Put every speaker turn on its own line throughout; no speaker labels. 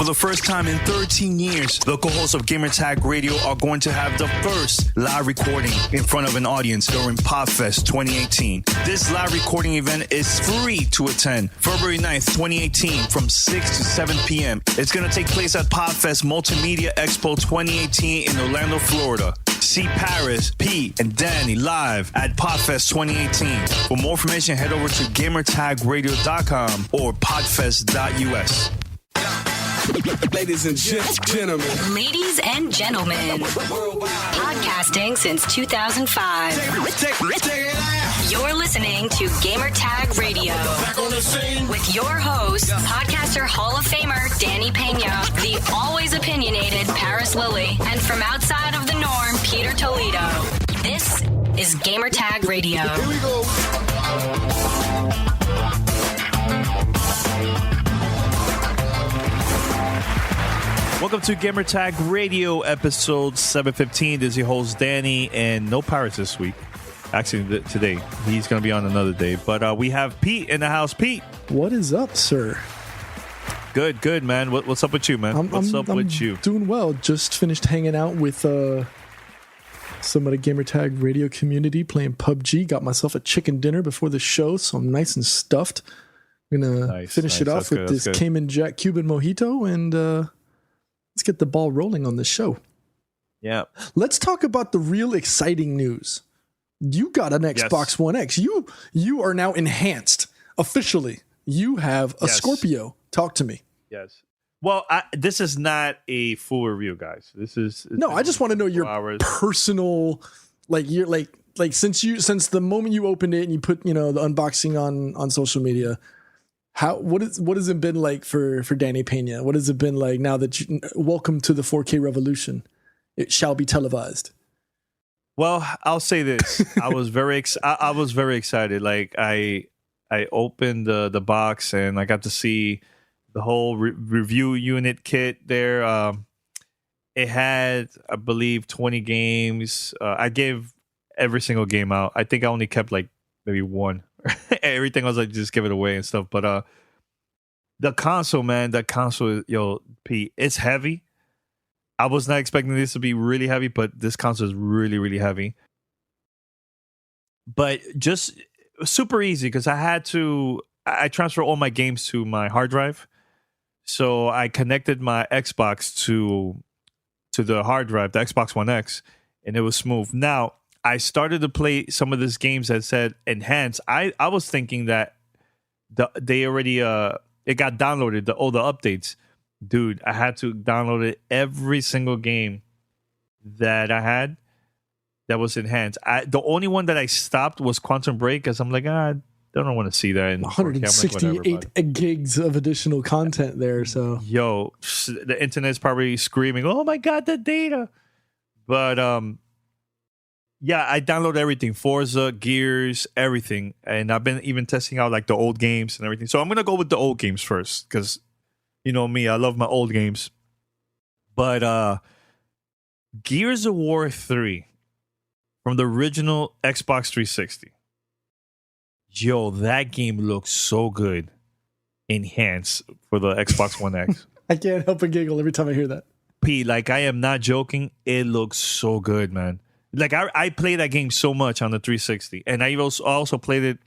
For the first time in 13 years, the co-hosts of Gamertag Radio are going to have the first live recording in front of an audience during PodFest 2018. This live recording event is free to attend February 9th, 2018 from 6 to 7 p.m. It's going to take place at PodFest Multimedia Expo 2018 in Orlando, Florida. See Paris, Pete, and Danny live at PodFest 2018. For more information, head over to gamertagradio.com or podfest.us.
Ladies and gentlemen.
Ladies and gentlemen. Podcasting since 2005. You're listening to Gamertag Radio. With your host, podcaster Hall of Famer Danny Pena, the always opinionated Paris Lilly, and from outside of the norm, Peter Toledo. This is Gamertag Radio.
Here we go.
Welcome to Gamertag Radio, episode 715. This is your host, Danny, and no Pirates this week. Actually, today. He's going to be on another day. But we have Pete in the house. Pete.
What is up, sir?
Good, man. What's up with you, man? What's up with you?
Doing well. Just finished hanging out with some of the Gamertag Radio community, playing PUBG. Got myself a chicken dinner before the show, so I'm nice and stuffed. I'm going to finish it off with this Cayman Jack Cuban Mojito, and let's get the ball rolling on the show.
Yeah.
Let's talk about the real exciting news. You got an Xbox One X. You are now enhanced officially. You have a Scorpio. Talk to me.
Yes. Well, this is not a full review, guys. This is
I just want to know your personal, since the moment you opened it and you put the unboxing on social media. What has it been like for Danny Pena? What has it been like now that welcome to the 4K revolution? It shall be televised.
Well, I'll say this: I was very excited. Like I opened the box and I got to see the whole review unit kit there. It had, I believe, 20 games. I gave every single game out. I think I only kept like maybe one. Everything was like just give it away and stuff. But the console, man, Pete, it's heavy. I was not expecting this to be really heavy, but this console is really, really heavy. But just super easy because I transfer all my games to my hard drive. So I connected my Xbox to the hard drive, the Xbox One X, and it was smooth. Now, I started to play some of these games that said enhance. I was thinking that they already it got downloaded, all the updates. Dude, I had to download it, every single game that I had that was enhanced. The only one that I stopped was Quantum Break because I'm like, I don't want to see that in
168 gigs of additional content there. So
the internet's probably screaming, "Oh my god, the data!" But yeah, I downloaded everything, Forza, Gears, everything, and I've been even testing out like the old games and everything. So I'm gonna go with the old games first because you know me, I love my old games. But Gears of War 3 from the original Xbox 360. Yo, that game looks so good. Enhanced for the Xbox One X.
I can't help but giggle every time I hear that.
P, like I am not joking. It looks so good, man. Like I played that game so much on the 360, and I also played it,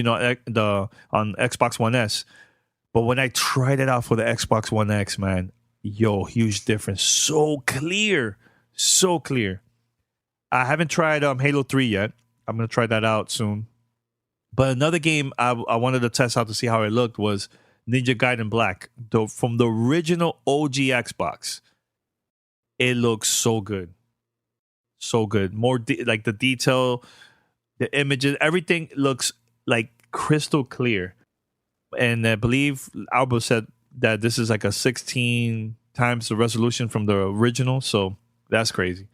on Xbox One S. But when I tried it out for the Xbox One X, man, huge difference. So clear, so clear. I haven't tried Halo 3 yet. I'm gonna try that out soon. But another game I wanted to test out to see how it looked was Ninja Gaiden Black, from the original OG Xbox. It looks so good. So good. More like the detail, the images, everything looks like crystal clear. And I believe Alba said that this is like a 16 times the resolution from the original. So that's crazy.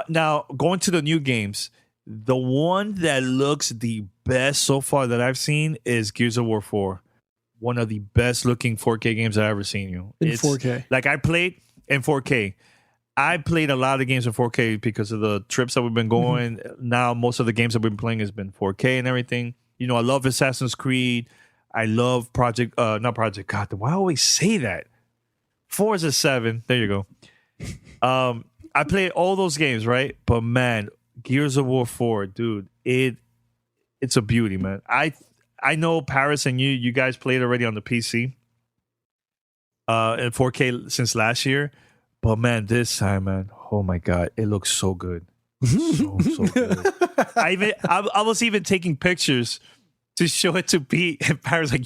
Now, going to the new games, the one that looks the best so far that I've seen is Gears of War 4. One of the best looking 4K games I've ever seen.
It's 4K.
Like I played in 4K. I played a lot of games in 4K because of the trips that we've been going. Mm-hmm. Now, most of the games that we've been playing has been 4K and everything. I love Assassin's Creed. I love Project. God, why I always say that? Forza 7. There you go. I played all those games, right? But man, Gears of War 4, dude, it's a beauty, man. I know Paris and you guys played already on the PC in 4K since last year. But man, this time, man, oh my God, it looks so good. So good. I was even taking pictures to show it to Pete, and Paris like,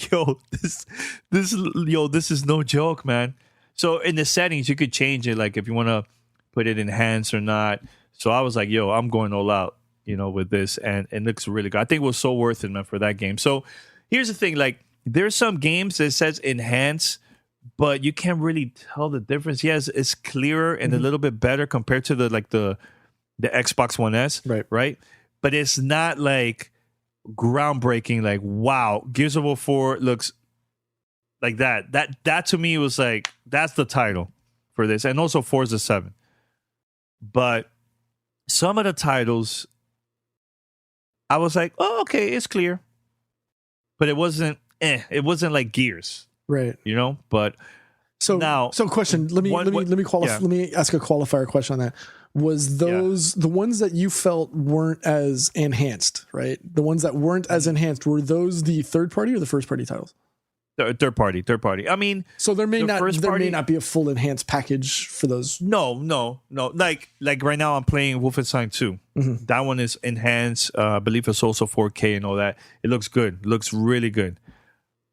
this is no joke, man. So in the settings, you could change it, like if you want to put it enhanced or not. So I was like, I'm going all out, with this, and it looks really good. I think it was so worth it, man, for that game. So here's the thing, like there's some games that says enhance, but you can't really tell the difference. Yes, it's clearer and a little bit better compared to the Xbox One S, right? But it's not like groundbreaking, like wow, Gears of War 4 looks like that. That to me was like, that's the title for this, and also Forza 7. But some of the titles, I was like, oh, okay, it's clear, but it wasn't like Gears,
right?
But now,
question. Let me ask a qualifier question on that. Was those the ones that you felt weren't as enhanced, right? The ones that weren't as enhanced, were those the third party or the first party titles?
Third party. I mean,
so there may not be a full enhanced package for those.
No. Like right now, I'm playing Wolfenstein 2. Mm-hmm. That one is enhanced. I believe it's also 4K and all that. It looks good. It looks really good.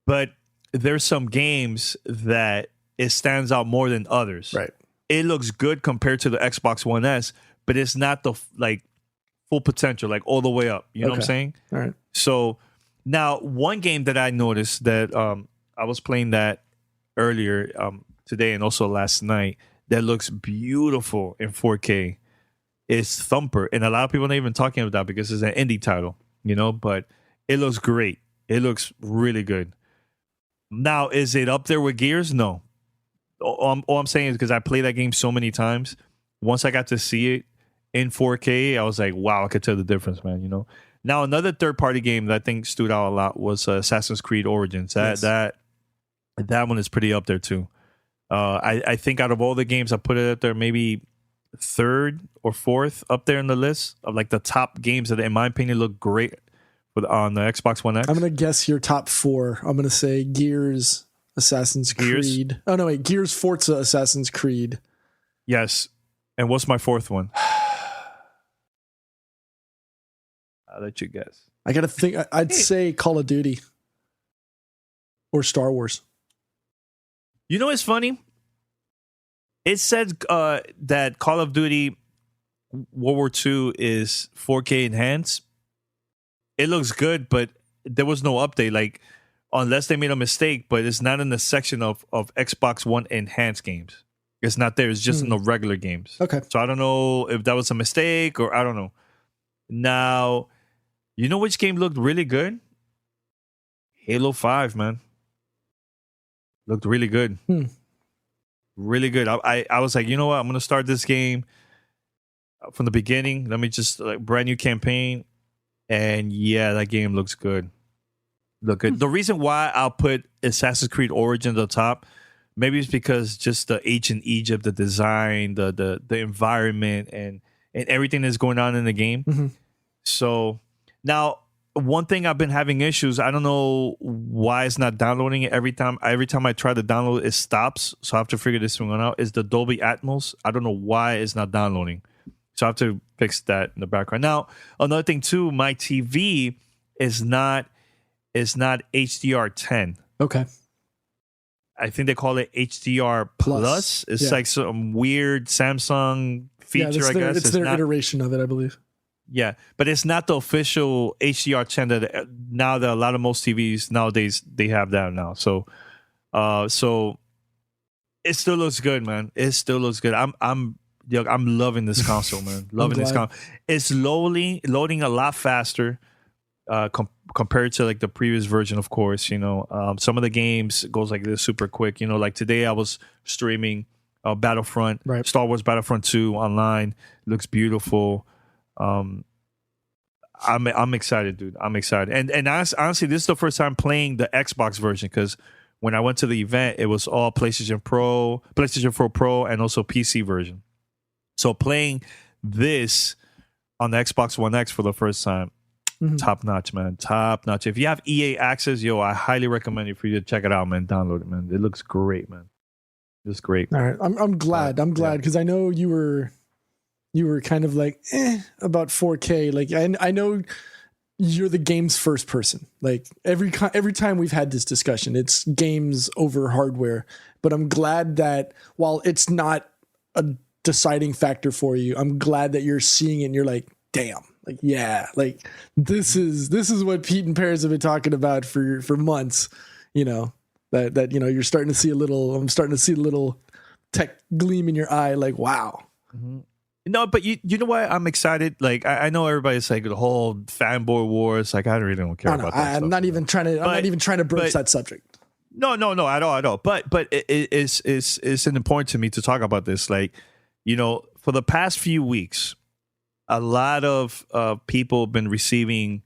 But there's some games that it stands out more than others.
Right.
It looks good compared to the Xbox One S, but it's not the full potential, like all the way up. You know what I'm saying?
All right.
So now, one game that I noticed that I was playing that earlier today and also last night that looks beautiful in 4K is Thumper. And a lot of people are not even talking about that because it's an indie title, but it looks great. It looks really good. Now, is it up there with Gears? No. All I'm saying is because I played that game so many times, once I got to see it in 4K, I was like, wow, I could tell the difference, man, Now, another third-party game that I think stood out a lot was Assassin's Creed Origins. That one is pretty up there, too. I think out of all the games, I put it up there maybe third or fourth up there in the list of like the top games that, in my opinion, look great on the Xbox One X.
I'm going to guess your top four. I'm going to say Gears, Assassin's Creed. Oh, no, wait. Gears, Forza, Assassin's Creed.
Yes. And what's my fourth one? I'll let you guess.
I got to think. I'd say Call of Duty or Star Wars.
It's funny? It says that Call of Duty World War II is 4K enhanced. It looks good, but there was no update. Like, unless they made a mistake, but it's not in the section of Xbox One enhanced games. It's not there. It's just in the regular games.
Okay.
So I don't know if that was a mistake or I don't know. Now, you know which game looked really good? Halo 5, man. Looked really good. Really good. I was like, you know what? I'm going to start this game from the beginning. Let me just, brand new campaign. And yeah, that game looks good. Look good. The reason why I'll put Assassin's Creed Origins at the top, maybe it's because just the ancient Egypt, the design, the environment, and everything that's going on in the game. Mm-hmm. So now, one thing I've been having issues. I don't know why it's not downloading it every time. Every time I try to download it, stops. So I have to figure this one out. Is the Dolby Atmos? I don't know why it's not downloading. So I have to fix that in the background. Now, another thing too, my TV is not HDR10.
Okay.
I think they call it HDR Plus. It's like some weird Samsung feature, I guess.
It's their iteration of it, I believe.
Yeah, but it's not the official HDR10 that now that a lot of most TVs nowadays they have that now. So it still looks good, man. It still looks good. I'm loving this console, man. Loving this console. It's loading a lot faster compared to like the previous version, of course. Some of the games goes like this super quick. Like today I was streaming Battlefront, Star Wars Battlefront 2 online. Looks beautiful. I'm excited, dude. I'm excited. And honestly, this is the first time playing the Xbox version because when I went to the event, it was all PlayStation 4 Pro, and also PC version. So playing this on the Xbox One X for the first time, top notch, man. Top notch. If you have EA access, I highly recommend it for you to check it out, man. Download it, man. It looks great, man. It's great.
All right. I'm glad because I know you were kind of like about 4K. Like I know you're the games first person. Like every time we've had this discussion, it's games over hardware. But I'm glad that while it's not a deciding factor for you, I'm glad that you're seeing it and you're like, damn, like, yeah, like this is what Pete and Paris have been talking about for months, that you're starting to see I'm starting to see a little tech gleam in your eye. Like, wow.
Mm-hmm. No, but you know what? I'm excited. Like I know everybody's like the whole fanboy wars. Like I really don't care about that.
I'm not even trying to broach that subject.
No, at all. But it's important to me to talk about this. Like, for the past few weeks, a lot of people have been receiving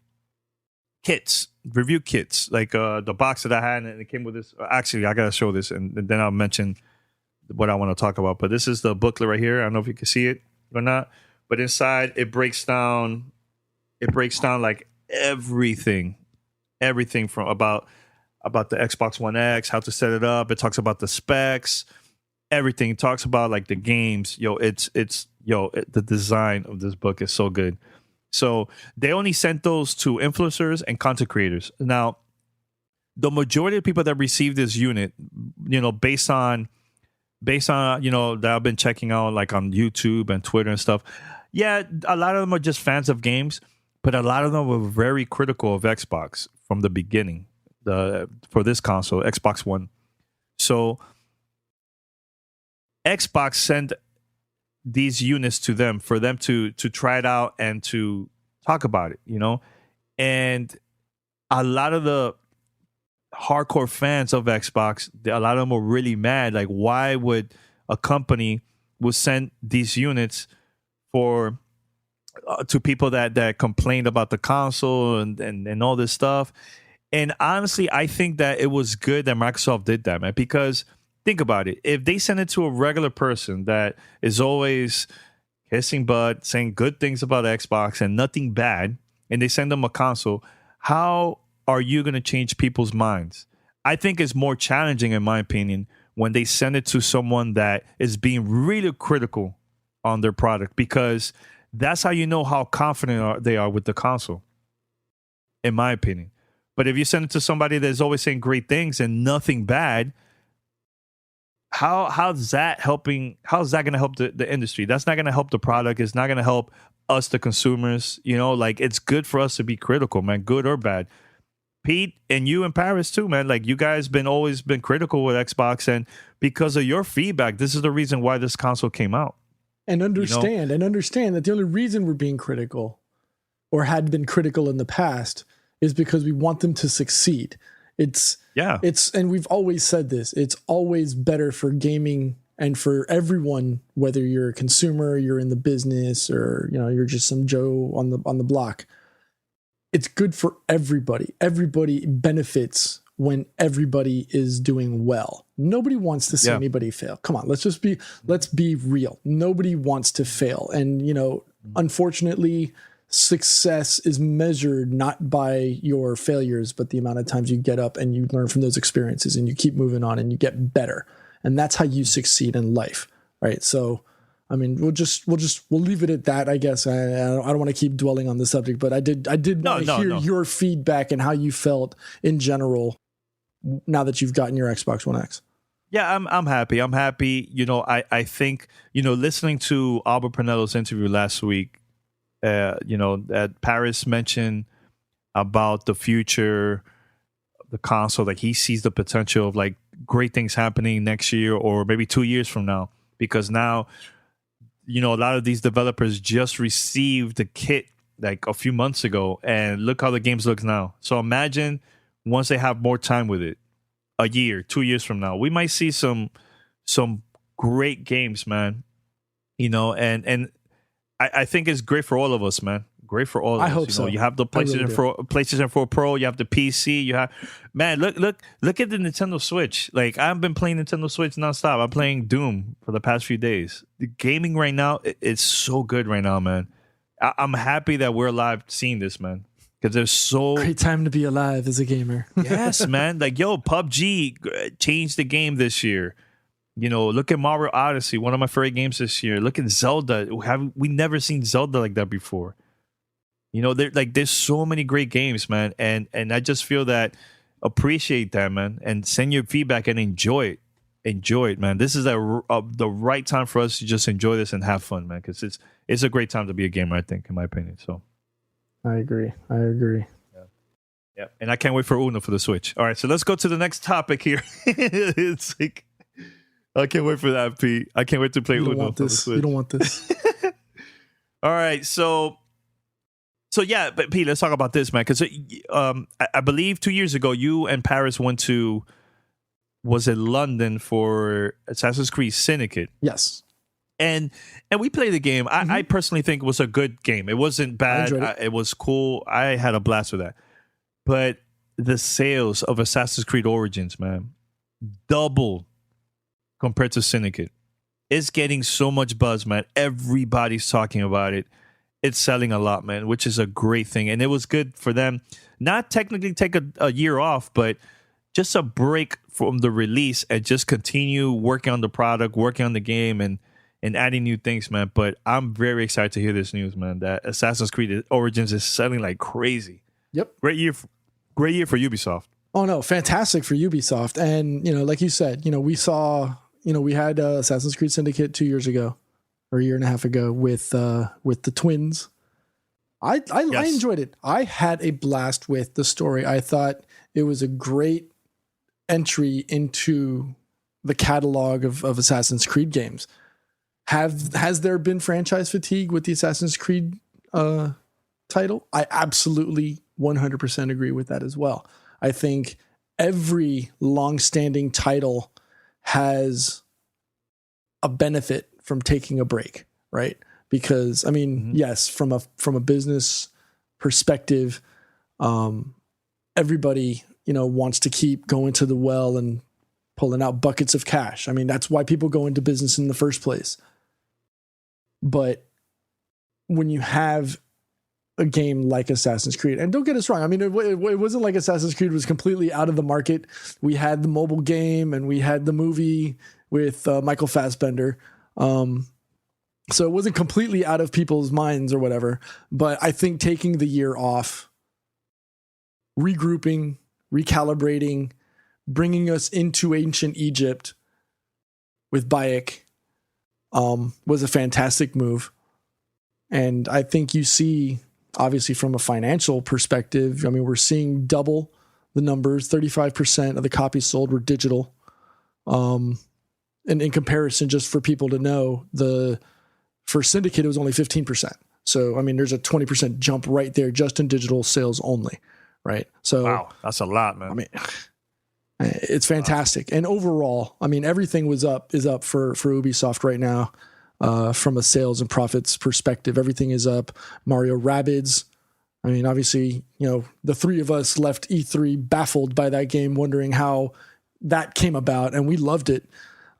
review kits, like the box that I had, and it came with this. Actually, I gotta show this, and then I'll mention what I want to talk about. But this is the booklet right here. I don't know if you can see it or not, but inside it breaks down like everything from about the Xbox One X, how to set it up. It talks about the specs, everything. It talks about like the games. The design of this book is so good. So they only sent those to influencers and content creators. Now, the majority of people that receive this unit, based on that I've been checking out, like on YouTube and Twitter and stuff. Yeah, a lot of them are just fans of games, but a lot of them were very critical of Xbox from the beginning. For this console, Xbox One. So Xbox sent these units to them for them to try it out and to talk about it, and a lot of the hardcore fans of Xbox, a lot of them were really mad. Like, why would a company would send these units for to people that complained about the console and all this stuff? And honestly, I think that it was good that Microsoft did that, man, because think about it. If they send it to a regular person that is always kissing butt, saying good things about Xbox and nothing bad, and they send them a console, how are you going to change people's minds? I think it's more challenging, in my opinion, when they send it to someone that is being really critical on their product, because that's how you know how confident they are with the console, in my opinion. But if you send it to somebody that's always saying great things and nothing bad, how's that going to help the industry? That's not going to help the product. It's not going to help us, the consumers. Like, it's good for us to be critical, man, good or bad. Pete, and you in Paris too, man. Like, you guys always been critical with Xbox, and because of your feedback, this is the reason why this console came out.
And understand that the only reason we're being critical, or had been critical in the past, is because we want them to succeed. And we've always said this. It's always better for gaming and for everyone, whether you're a consumer, you're in the business, or you're just some Joe on the block. It's good for everybody. Everybody benefits when everybody is doing well. Nobody wants to see anybody fail. Come on, let's be real. Nobody wants to fail. And, unfortunately, success is measured not by your failures, but the amount of times you get up and you learn from those experiences and you keep moving on and you get better. And that's how you succeed in life. Right. So, I mean, we'll leave it at that, I guess. I don't want to keep dwelling on the subject, but I did want to hear your feedback and how you felt in general now that you've gotten your Xbox One X.
Yeah, I'm happy. I think, listening to Albert Pinello's interview last week, that Paris mentioned about the future, the console, like he sees the potential of like great things happening next year or maybe 2 years from now, because now, a lot of these developers just received the kit like a few months ago, and look how the games look now. So imagine once they have more time with it, a year, 2 years from now, we might see some great games, man. And I think it's great for all of us, man. Great for all of
I
us.
hope so.
You have the
I really
PlayStation 4 Pro. You have the PC. You have, man. Look at the Nintendo Switch. Like, I've been playing Nintendo Switch nonstop. I'm playing Doom for the past few days. The gaming right now, it's so good right now, man. I'm happy that we're alive seeing this, man. Because there's so
Great time to be alive as a gamer.
yes, man. Like, yo, PUBG changed the game this year. Look at Mario Odyssey, one of my favorite games this year. Look at Zelda. We never seen Zelda like that before? There's so many great games, man. And I just feel that appreciate that, man, and send your feedback and enjoy it. Enjoy it, man. This is the right time for us to just enjoy this and have fun, man. Because it's a great time to be a gamer, I think, in my opinion. So,
I agree.
Yeah, and I can't wait for Uno for the Switch. All right, so let's go to the next topic here. It's like, I can't wait for that, Pete. I can't wait to play Uno for the Switch.
You don't want this.
All right, so yeah, but Pete, let's talk about this, man. Because I believe 2 years ago, you and Paris went to, was it London for Assassin's Creed Syndicate?
Yes.
And we played the game. I personally think it was a good game. It wasn't bad. It was cool. I had a blast with that. But the sales of Assassin's Creed Origins, man, doubled compared to Syndicate. It's getting so much buzz, man. Everybody's talking about it. It's selling a lot, man, which is a great thing. And it was good for them. Not technically take a year off, but just a break from the release and just continue working on the product, working on the game, and adding new things, man. But I'm very excited to hear this news, man, that Assassin's Creed Origins is selling like crazy.
Yep.
Great year for Ubisoft.
Oh, no. Fantastic for Ubisoft. And, like you said, we saw, we had Assassin's Creed Syndicate 2 years ago or a year and a half ago with the twins. I enjoyed it. I had a blast with the story. I thought it was a great entry into the catalog of Assassin's Creed games. Has there been franchise fatigue with the Assassin's Creed title? I absolutely 100% agree with that as well. I think every long-standing title has a benefit from taking a break, right? Because yes, from a business perspective, everybody wants to keep going to the well and pulling out buckets of cash. That's why people go into business in the first place. But when you have a game like Assassin's Creed, and don't get us wrong, it wasn't like Assassin's Creed was completely out of the market. We had the mobile game and we had the movie with Michael Fassbender. So it wasn't completely out of people's minds or whatever. But I think taking the year off, regrouping, recalibrating, bringing us into ancient Egypt with Bayek was a fantastic move. And I think you see, obviously from a financial perspective, we're seeing double the numbers. 35% of the copies sold were digital. And in comparison, just for people to know, for Syndicate, it was only 15%. So, there's a 20% jump right there just in digital sales only, right? So,
wow, that's a lot, man.
It's fantastic. Wow. And overall, everything is up for Ubisoft right now. From a sales and profits perspective, everything is up. Mario Rabbids. Obviously, the three of us left E3 baffled by that game, wondering how that came about, and we loved it.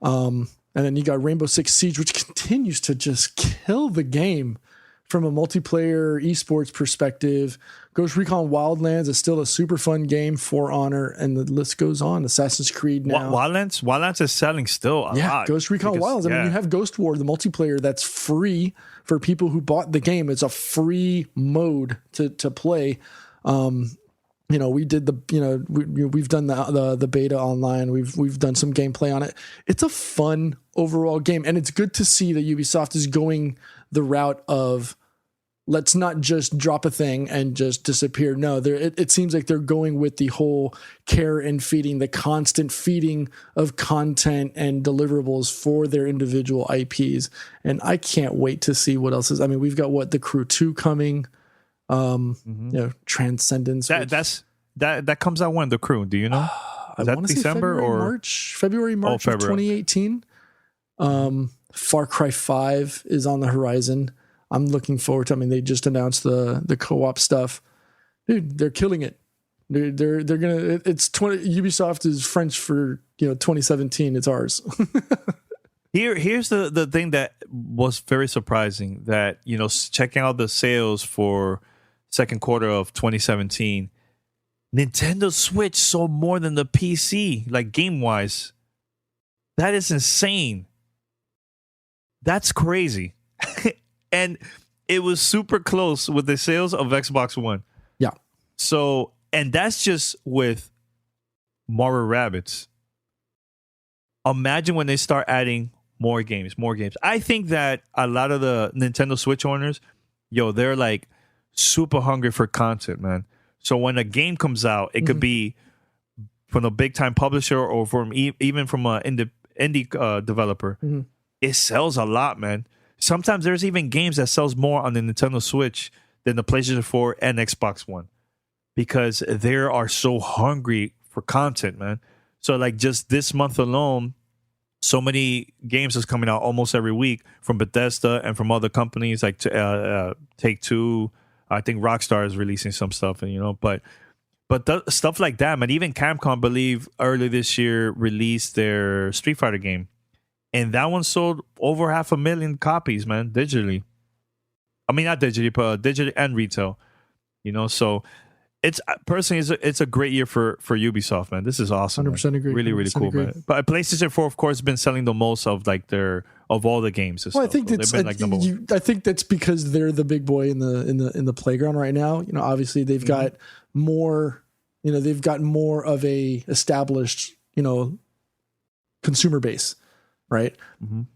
And then you got Rainbow Six Siege, which continues to just kill the game from a multiplayer esports perspective. Ghost Recon Wildlands is still a super fun game, For Honor, and the list goes on. Assassin's Creed now.
Wildlands is selling still a lot.
Ghost Recon Wildlands. You have Ghost War, the multiplayer that's free for people who bought the game. It's a free mode to play. We did we've done the beta online. We've done some gameplay on it. It's a fun overall game, and it's good to see that Ubisoft is going the route of, let's not just drop a thing and just disappear. No, it seems like they're going with the whole care and feeding, the constant feeding of content and deliverables for their individual IPs. And I can't wait to see what else is. We've got The Crew 2 coming, Transcendence.
That comes out when, The Crew? Do you know? Is that December or
March? February, March of 2018. Far Cry 5 is on the horizon. I'm looking forward to. I mean, they just announced the co-op stuff. Dude, they're killing it. They're gonna. It's 20. Ubisoft is French for 2017. It's ours.
Here's the thing that was very surprising, that checking out the sales for second quarter of 2017, Nintendo Switch sold more than the PC, like game wise. That is insane. That's crazy. And it was super close with the sales of Xbox One.
Yeah.
So, and that's just with Mario Rabbids. Imagine when they start adding more games. I think that a lot of the Nintendo Switch owners, they're like super hungry for content, man. So when a game comes out, it could be from a big time publisher or from even from an indie developer. It sells a lot, man. Sometimes there's even games that sells more on the Nintendo Switch than the PlayStation 4 and Xbox One, because they are so hungry for content, man. So like just this month alone, so many games is coming out almost every week from Bethesda and from other companies like Take-Two. I think Rockstar is releasing some stuff, and but stuff like that, man. Even Capcom, believe early this year released their Street Fighter game, and that one sold over 500,000 copies, man, digitally. I mean, not digitally, but digitally and retail. So it's personally, it's a great year for Ubisoft, man. This is awesome.
100% agree.
Really, really cool,
agree.
man. But PlayStation 4, of course, has been selling the most of of all the games.
Well, I think I think that's because they're the big boy in the playground right now. Obviously they've got more. They've got more of a established consumer base, right?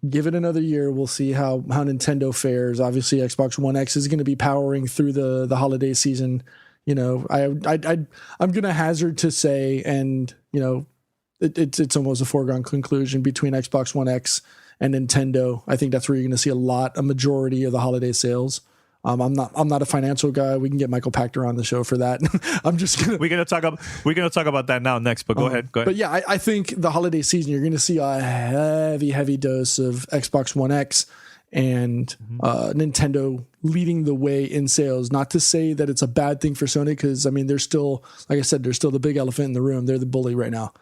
Give it another year, we'll see how Nintendo fares. Obviously, Xbox One X is going to be powering through the holiday season. I'm going to hazard to say, and it's almost a foregone conclusion between Xbox One X and Nintendo. I think that's where you're going to see a majority of the holiday sales. I'm not a financial guy. We can get Michael Pachter on the show for that. We're gonna talk about that now next. But go ahead. But yeah, I think the holiday season you're going to see a heavy dose of Xbox One X and Nintendo leading the way in sales. Not to say that it's a bad thing for Sony, because I mean, they're still, like I said, they're still the big elephant in the room. They're the bully right now.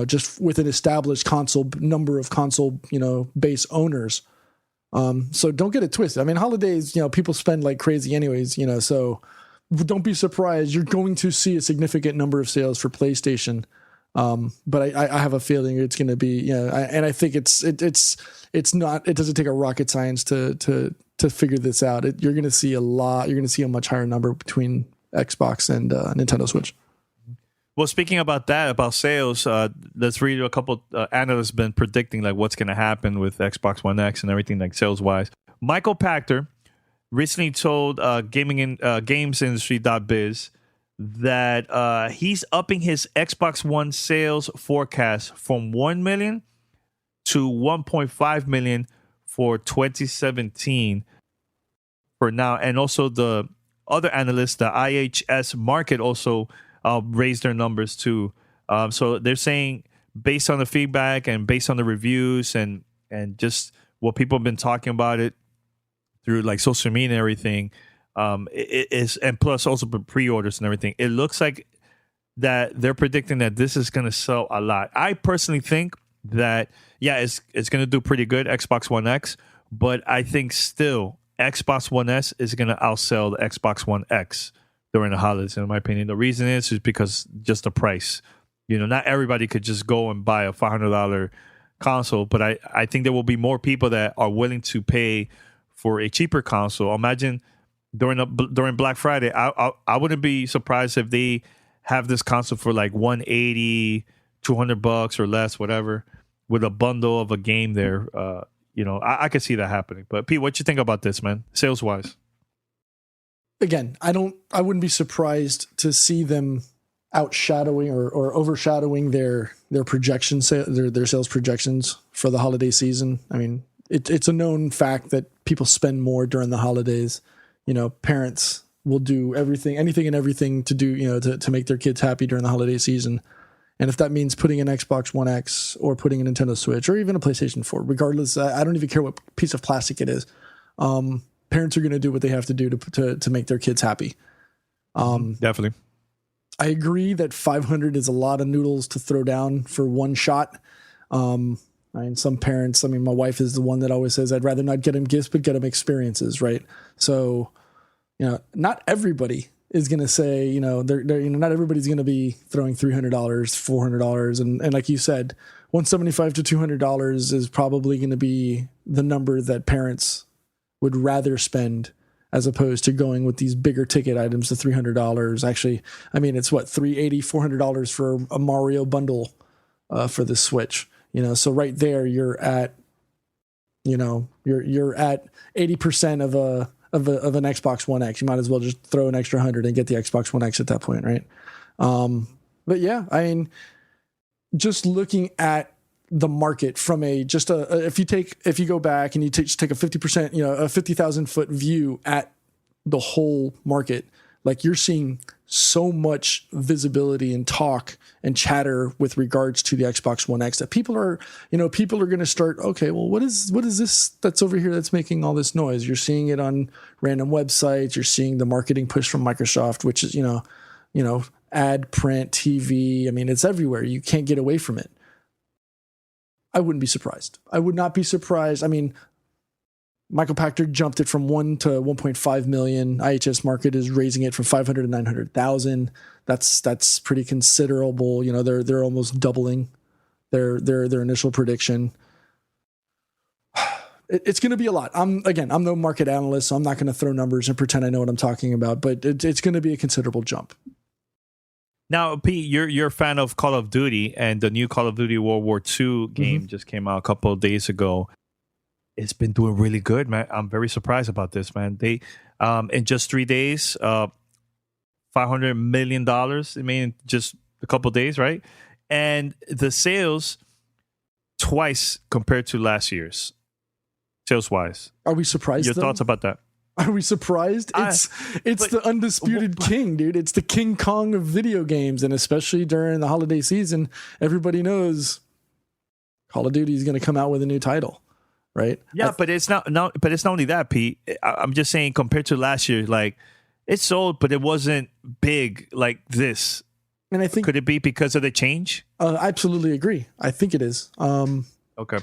Just with an established number of console base owners. So don't get it twisted. I mean, holidays, people spend like crazy anyways, so don't be surprised. You're going to see a significant number of sales for PlayStation. But I have a feeling it's going to be, and I think it doesn't take a rocket science to figure this out. You're going to see a much higher number between Xbox and Nintendo Switch.
Well, speaking about sales, let's read a couple analysts been predicting like what's going to happen with Xbox One X and everything like sales wise. Michael Pachter recently told GamesIndustry.biz that he's upping his Xbox One sales forecast from 1 million to 1.5 million for 2017 for now. And also the other analysts, the IHS Market, also raised their numbers too. So they're saying, based on the feedback and based on the reviews and just what people have been talking about it through like social media and everything, it is, and plus also pre-orders and everything, it looks like that they're predicting that this is going to sell a lot. I personally think that it's going to do pretty good, Xbox One X, but I think still Xbox One S is going to outsell the Xbox One X during the holidays, in my opinion. The reason is because just the price. Not everybody could just go and buy a $500 console, but I think there will be more people that are willing to pay for a cheaper console. Imagine during Black Friday, I wouldn't be surprised if they have this console for like $180, $200 or less, whatever, with a bundle of a game there. I could see that happening. But Pete, what you think about this, man? Sales wise.
Again, I wouldn't be surprised to see them outshadowing or overshadowing their projections, their sales projections for the holiday season. I mean, it's a known fact that people spend more during the holidays. Parents will do anything and everything to do, to make their kids happy during the holiday season. And if that means putting an Xbox One X or putting a Nintendo Switch or even a PlayStation 4, regardless, I don't even care what piece of plastic it is. parents are going to do what they have to do to make their kids happy.
Definitely.
I agree that 500 is a lot of noodles to throw down for one shot. Some parents, my wife is the one that always says, I'd rather not get them gifts, but get them experiences. Right. So, not everybody is going to say, not everybody's going to be throwing $300, $400. And like you said, $175 to $200 is probably going to be the number that parents would rather spend as opposed to going with these bigger ticket items, the $300. Actually, it's what, $380, $400 for a Mario bundle for the Switch. So right there, you're at 80% of an Xbox One X. You might as well just throw an extra 100 and get the Xbox One X at that point, right? But yeah, just looking at the market from if you go back and you take a 50%, a 50,000 foot view at the whole market, like you're seeing so much visibility and talk and chatter with regards to the Xbox One X that people are going to start, okay, well, what is this that's over here that's making all this noise? You're seeing it on random websites. You're seeing the marketing push from Microsoft, which is, ad, print, TV. It's everywhere. You can't get away from it. I wouldn't be surprised. I would not be surprised. Michael Pachter jumped it from 1 to 1.5 million. IHS Markit is raising it from 500 to 900,000. That's pretty considerable. They're almost doubling their initial prediction. It's going to be a lot. I'm no market analyst, so I'm not going to throw numbers and pretend I know what I'm talking about. But it's going to be a considerable jump.
Now, Pete, you're a fan of Call of Duty, and the new Call of Duty World War II game just came out a couple of days ago. It's been doing really good, man. I'm very surprised about this, man. They, in just 3 days, $500 million. In just a couple of days, right? And the sales twice compared to last year's, sales-wise.
Are we surprised?
Your thoughts about that?
Are we surprised? It's the undisputed king, dude. It's the King Kong of video games, and especially during the holiday season, everybody knows Call of Duty is going to come out with a new title, right?
Yeah, but it's not only that, Pete. I'm just saying compared to last year, like it sold, but it wasn't big like this.
And I think
could it be because of the change?
I absolutely agree. I think it is.
Okay.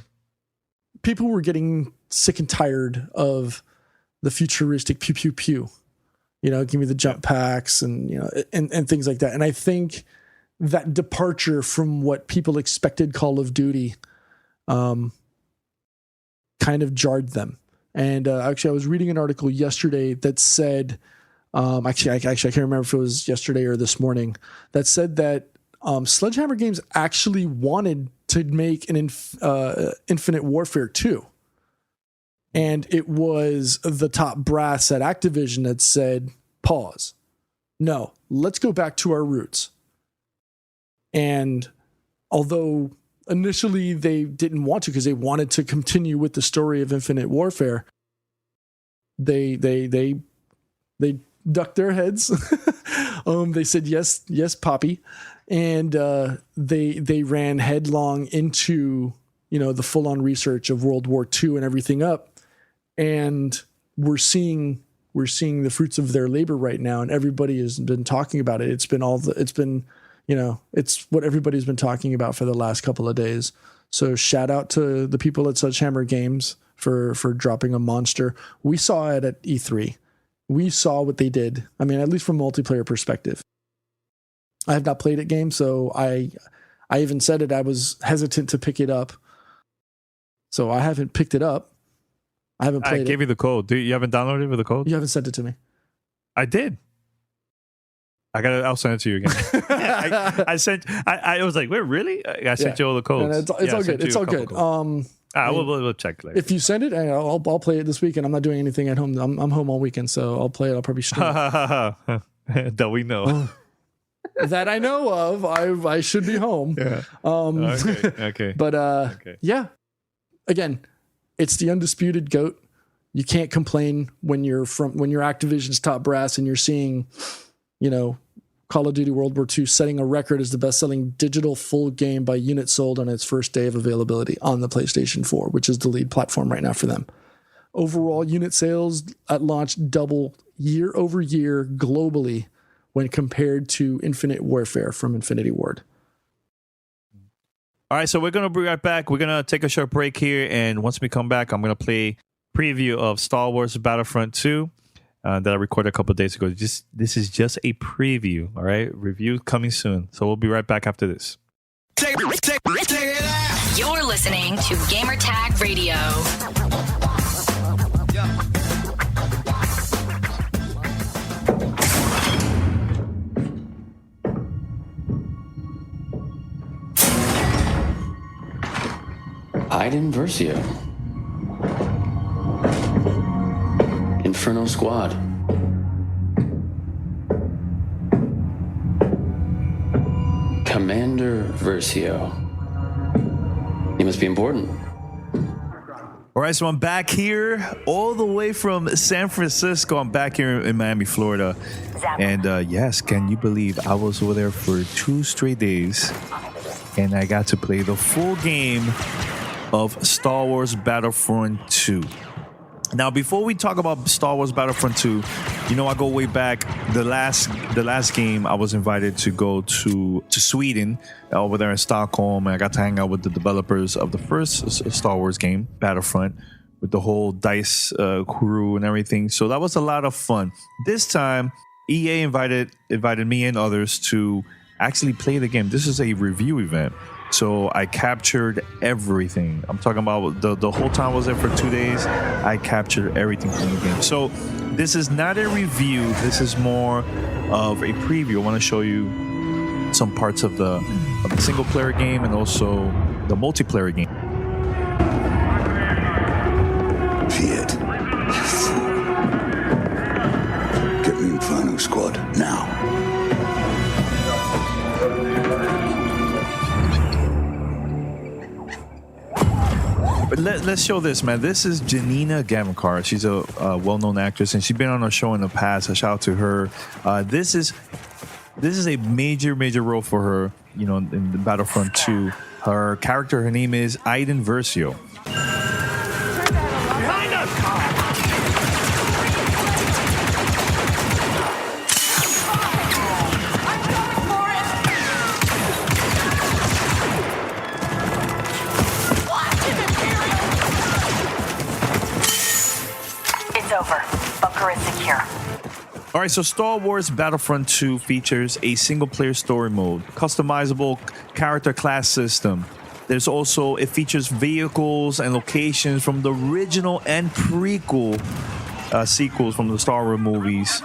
People were getting sick and tired of the futuristic pew pew pew, give me the jump packs and and things like that. And I think that departure from what people expected Call of Duty kind of jarred them. And actually, I was reading an article yesterday that said, actually I can't remember if it was yesterday or this morning, that said that Sledgehammer Games actually wanted to make an Infinite Warfare 2. And it was the top brass at Activision that said, pause. No, let's go back to our roots. And although initially they didn't want to because they wanted to continue with the story of Infinite Warfare, they ducked their heads. They said, yes, Poppy. And they ran headlong into, the full-on research of World War II and everything up. And we're seeing the fruits of their labor right now, and everybody has been talking about it. It's what everybody's been talking about for the last couple of days. So shout out to the people at Sledgehammer Games for dropping a monster. We saw it at E3. We saw what they did. At least from a multiplayer perspective. I have not played it game, so I even said it. I was hesitant to pick it up. So I haven't picked it up. I haven't played it.
I gave you the code. You haven't downloaded it with the code?
You haven't sent it to me.
I did. I'll send it to you again. I was like, wait, really? I sent you all the codes.
It's all good. It's all good.
We'll check later.
If you send it, I'll play it this weekend. I'm not doing anything at home. I'm home all weekend, so I'll play it. I'll probably stream it.
That we know.
That I know of. I should be home.
Yeah. Okay.
But yeah. Again, it's the undisputed GOAT. You can't complain when you're Activision's top brass and you're seeing, Call of Duty World War II setting a record as the best-selling digital full game by units sold on its first day of availability on the PlayStation 4, which is the lead platform right now for them. Overall unit sales at launch double year over year globally when compared to Infinite Warfare from Infinity Ward.
All right, so we're going to be right back. We're going to take a short break here, and once we come back, I'm going to play preview of Star Wars Battlefront 2 that I recorded a couple of days ago. This is just a preview, all right? Review coming soon. So we'll be right back after this.
You're listening to Gamertag Radio.
Iden Versio. Inferno Squad. Commander Versio. You must be important.
All right, so I'm back here all the way from San Francisco. I'm back here in Miami, Florida. And yes, can you believe I was over there for 2 straight days and I got to play the full game of Star Wars Battlefront 2. Now, before we talk about Star Wars Battlefront 2, you know, I go way back. The last game, I was invited to go to Sweden, over there in Stockholm, and I got to hang out with the developers of the first Star Wars game, Battlefront, with the whole DICE crew and everything. So that was a lot of fun. This time, EA invited me and others to actually play the game. This is a review event. So I captured everything. I'm talking about the whole time I was there for 2 days. I captured everything from the game. So this is not a review. This is more of a preview. I want to show you some parts of the single player game and also the multiplayer game.
Fiat. Get me Inferno Squad now.
But let's show this, man. This is Janina Gavankar. She's a well-known actress, and she's been on our show in the past. A shout out to her. This is a major role for her, you know, in the Battlefront 2. Her character, her name is Iden Versio.
Behind us!
Over. Bunker is secure.
All right, so Star Wars Battlefront 2 features a single-player story mode, customizable character class system. It features vehicles and locations from the original and prequel sequels from the Star Wars movies.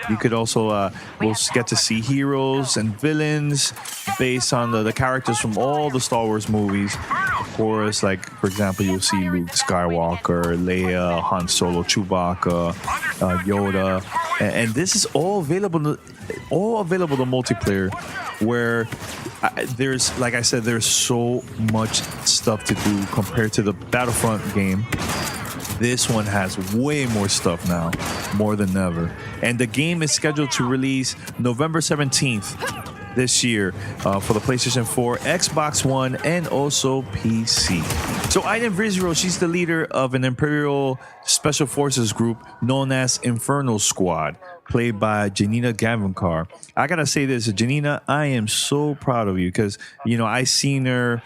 You could also we'll get to see heroes and villains based on the characters from all the Star Wars movies. Of course, like, for example, you'll see Luke Skywalker, Leia, Han Solo, Chewbacca, Yoda. And this is all available to multiplayer, where there's, like I said, there's so much stuff to do compared to the Battlefront game. This one has way more stuff now, more than ever. And the game is scheduled to release November 17th this year for the PlayStation 4, Xbox One, and also PC. So Iden Versio, she's the leader of an Imperial Special Forces group known as Inferno Squad, played by Janina Gavankar. I gotta say this, Janina, I am so proud of you because, you know, I seen her,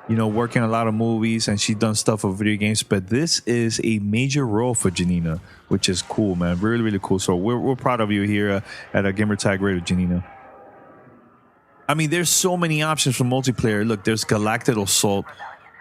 you know, working a lot of movies, and she's done stuff for video games, but this is a major role for Janina, which is cool, man. Really, really cool. So we're proud of you here at Gamertag Radio, Janina. I mean, there's so many options for multiplayer. Look, there's Galactic Assault.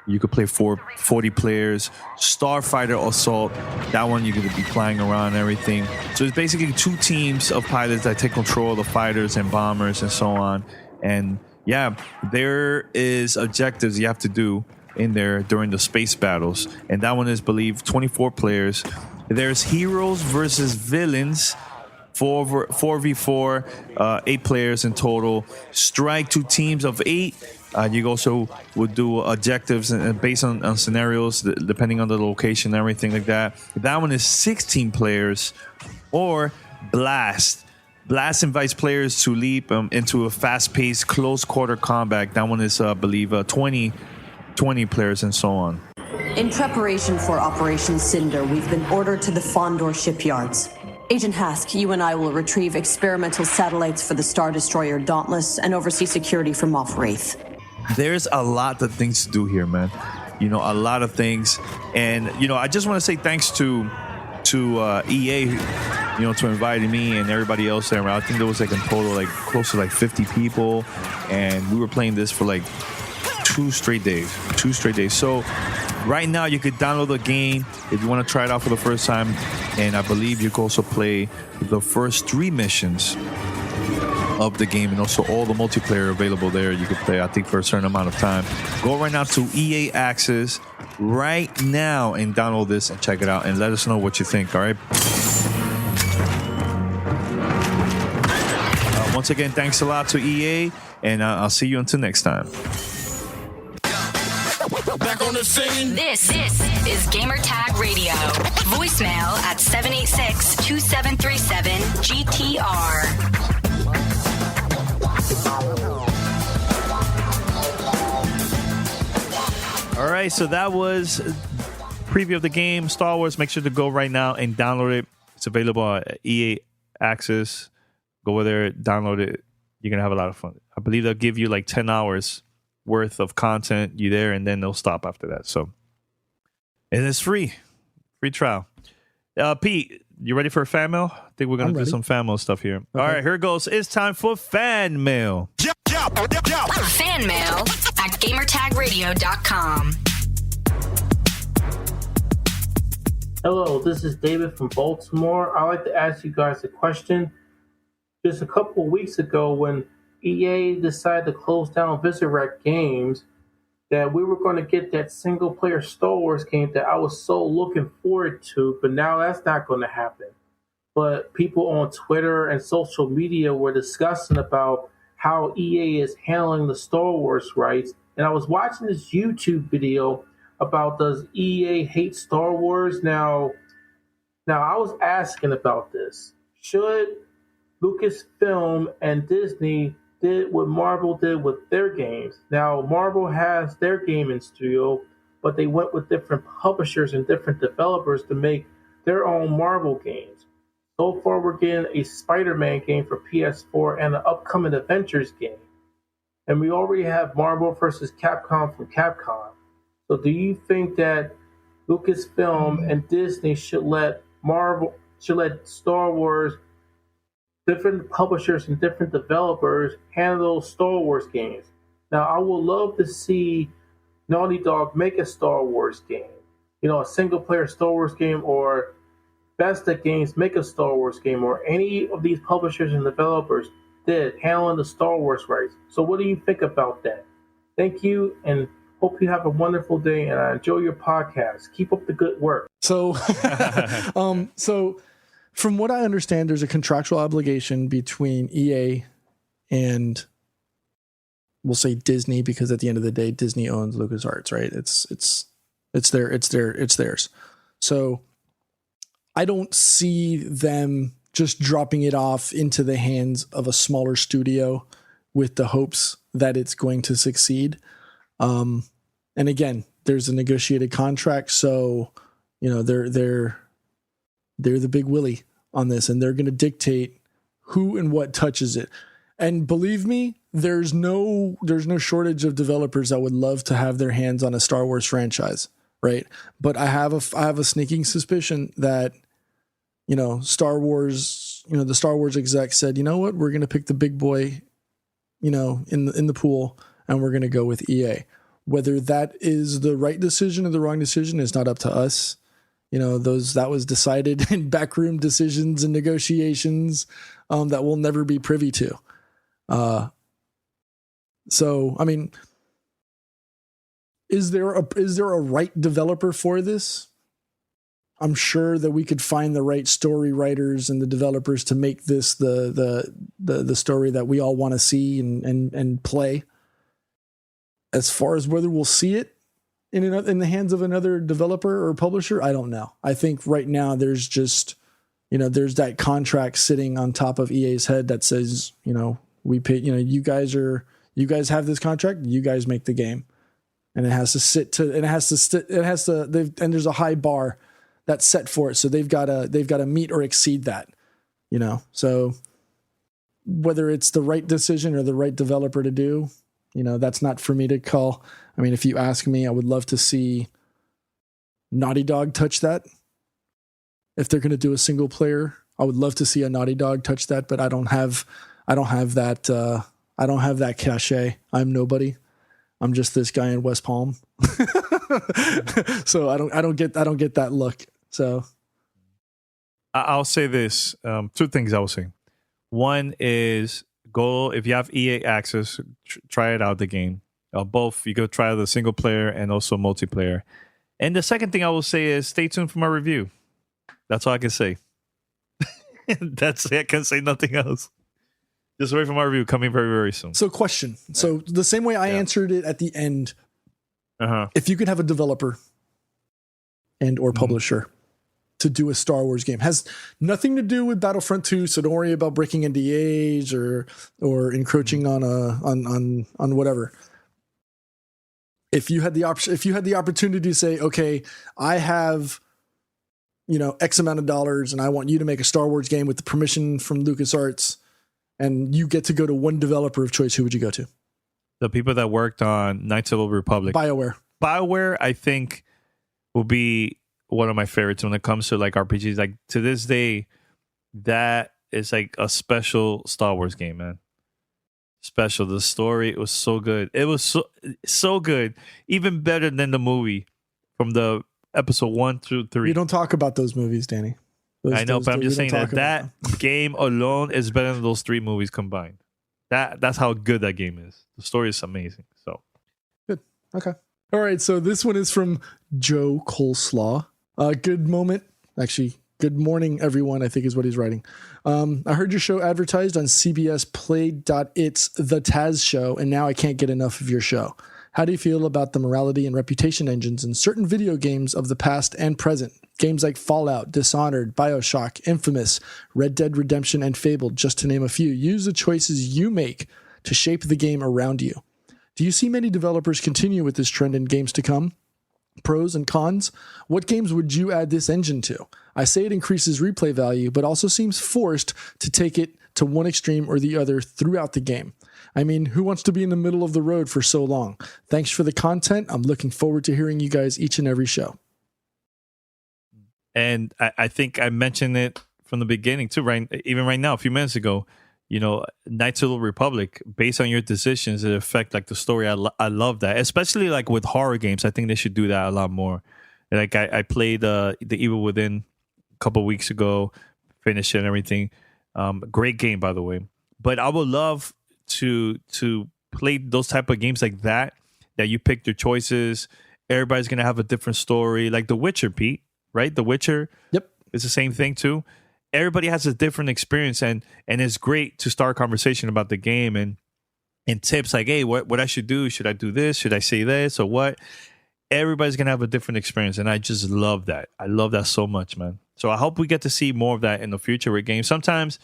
You could play 40 players. Starfighter Assault. That one you're going to be flying around and everything. So it's basically 2 teams of pilots that take control of the fighters and bombers and so on. And yeah, there is objectives you have to do in there during the space battles. And that one is, believe, 24 players. There's heroes versus villains, 4v4, 8 players in total. Strike 2 teams of 8. You also would do objectives based on scenarios, depending on the location and everything like that. That one is 16 players. Or Blast. Blast invites players to leap into a fast-paced, close-quarter combat. That one is, I believe, 20 players and so on.
In preparation for Operation Cinder, we've been ordered to the Fondor shipyards. Agent Hask, you and I will retrieve experimental satellites for the Star Destroyer Dauntless and oversee security for Moff Wraith.
There's a lot of things to do here, man. You know, a lot of things. And, you know, I just want to say thanks to EA, you know, to inviting me and everybody else there. I think there was like in total like close to like 50 people. And we were playing this for like 2 straight days. So right now you could download the game if you want to try it out for the first time. And I believe you can also play the first 3 missions of the game, and also all the multiplayer available there. You can play, I think, for a certain amount of time. Go right now to EA Access right now and download this and check it out and let us know what you think. All right. Once again, thanks a lot to EA, and I'll see you until next time.
Back on the scene.
This is Gamer Tag Radio. Voicemail at 786-2737-GTR.
All right, so that was preview of the game, Star Wars. Make sure to go right now and download it. It's available at EA Access. Go over there, download it. You're going to have a lot of fun. I believe they'll give you like 10 hours worth of content. You there, and then they'll stop after that. So, and it's free trial. Pete, you ready for a fan mail? I think we're going to do some fan mail stuff here. Okay. All right, here it goes. It's time for fan mail.
Fan mail at gamertagradio.com.
Hello, this is David from Baltimore. I'd like to ask you guys a question. Just a couple of weeks ago, when EA decided to close down Viscerect Games, that we were going to get that single-player Star Wars game that I was so looking forward to, but now that's not going to happen. But people on Twitter and social media were discussing about how EA is handling the Star Wars rights. And I was watching this YouTube video about, does EA hate Star Wars? Now I was asking about this. Should Lucasfilm and Disney did what Marvel did with their games? Now, Marvel has their gaming studio, but they went with different publishers and different developers to make their own Marvel games. So far, we're getting a Spider-Man game for PS4 and an upcoming Avengers game. And we already have Marvel vs. Capcom from Capcom. So do you think that Lucasfilm and Disney should let Star Wars, different publishers and different developers, handle Star Wars games? Now, I would love to see Naughty Dog make a Star Wars game. You know, a single-player Star Wars game, or Bethesda Games make a Star Wars game, or any of these publishers and developers did handling the Star Wars rights. So what do you think about that? Thank you, and hope you have a wonderful day, and I enjoy your podcast. Keep up the good work.
So, from what I understand, there's a contractual obligation between EA and, we'll say, Disney, because at the end of the day, Disney owns LucasArts, right? It's theirs. So I don't see them just dropping it off into the hands of a smaller studio with the hopes that it's going to succeed. And again, there's a negotiated contract, so you know they're the big willy on this, and they're going to dictate who and what touches it. And believe me, there's no shortage of developers that would love to have their hands on a Star Wars franchise, right? But I have a sneaking suspicion that, you know, Star Wars, you know, the Star Wars exec said, you know what, we're going to pick the big boy, you know, in the pool, and we're going to go with EA. Whether that is the right decision or the wrong decision is not up to us. You know, that was decided in backroom decisions and negotiations that we'll never be privy to. So, I mean, is there a right developer for this? I'm sure that we could find the right story writers and the developers to make this the story that we all want to see and play. As far as whether we'll see it in the hands of another developer or publisher, I don't know. I think right now there's just, you know, there's that contract sitting on top of EA's head that says, you know, we pay, you know, you guys have this contract, you guys make the game. and it has to and there's a high bar that's set for it. So they've got to meet or exceed that, so whether it's the right decision or the right developer to do, that's not for me to call. I mean, if you ask me, I would love to see Naughty Dog touch that. If they're going to do a single player, I would love to see a Naughty Dog touch that, but I don't have that cachet. I'm nobody. I'm just this guy in West Palm. So I don't get that look. So
I'll say this. Two things I will say. One is go, if you have EA access, try it out, the game. Both, you go try the single player and also multiplayer. And the second thing I will say is stay tuned for my review. That's all I can say. That's it. I can say nothing else. Just wait for my review coming very, very soon.
So question. So the same way I answered it at the end, if you could have a developer and or publisher to do a Star Wars game, has nothing to do with Battlefront 2, so don't worry about breaking NDAs or encroaching on whatever. If you had the opportunity to say, okay, I have X amount of dollars and I want you to make a Star Wars game with the permission from LucasArts, and you get to go to one developer of choice, who would you go to?
The people that worked on Knights of the Old Republic. BioWare, I think, will be one of my favorites when it comes to like RPGs. Like to this day, that is like a special Star Wars game, man. Special. The story was so good. It was so good. Even better than the movie from the episode 1 through 3.
You don't talk about those movies, Danny.
I know, but I'm just saying that game alone is better than those 3 movies combined. That's how good that game is. The story is amazing. So
good. Okay. All right. So this one is from Joe Coleslaw. Good moment. Actually, good morning, everyone, I think is what he's writing. I heard your show advertised on CBS Play.It's The Taz Show, and now I can't get enough of your show. How do you feel about the morality and reputation engines in certain video games of the past and present? Games like Fallout, Dishonored, BioShock, Infamous, Red Dead Redemption, and Fable, just to name a few. Use the choices you make to shape the game around you. Do you see many developers continue with this trend in games to come? Pros and cons? What games would you add this engine to? I say it increases replay value, but also seems forced to take it to one extreme or the other throughout the game. I mean, who wants to be in the middle of the road for so long? Thanks for the content. I'm looking forward to hearing you guys each and every show.
And I think I mentioned it from the beginning too, right? Even right now, a few minutes ago, Knights of the Republic, based on your decisions, it affect like the story. I love that, especially like with horror games. I think they should do that a lot more. Like I played the Evil Within a couple weeks ago, finished it and everything. Great game, by the way. But I would love to play those type of games like that you pick your choices. Everybody's gonna have a different story, like The Witcher, Pete, right? The Witcher,
yep,
it's the same thing too. Everybody has a different experience, and it's great to start a conversation about the game and tips like, hey, what I should do? Should I do this? Should I say this or what? Everybody's gonna have a different experience, and I just love that. I love that so much, man. So I hope we get to see more of that in the future with games. Sometimes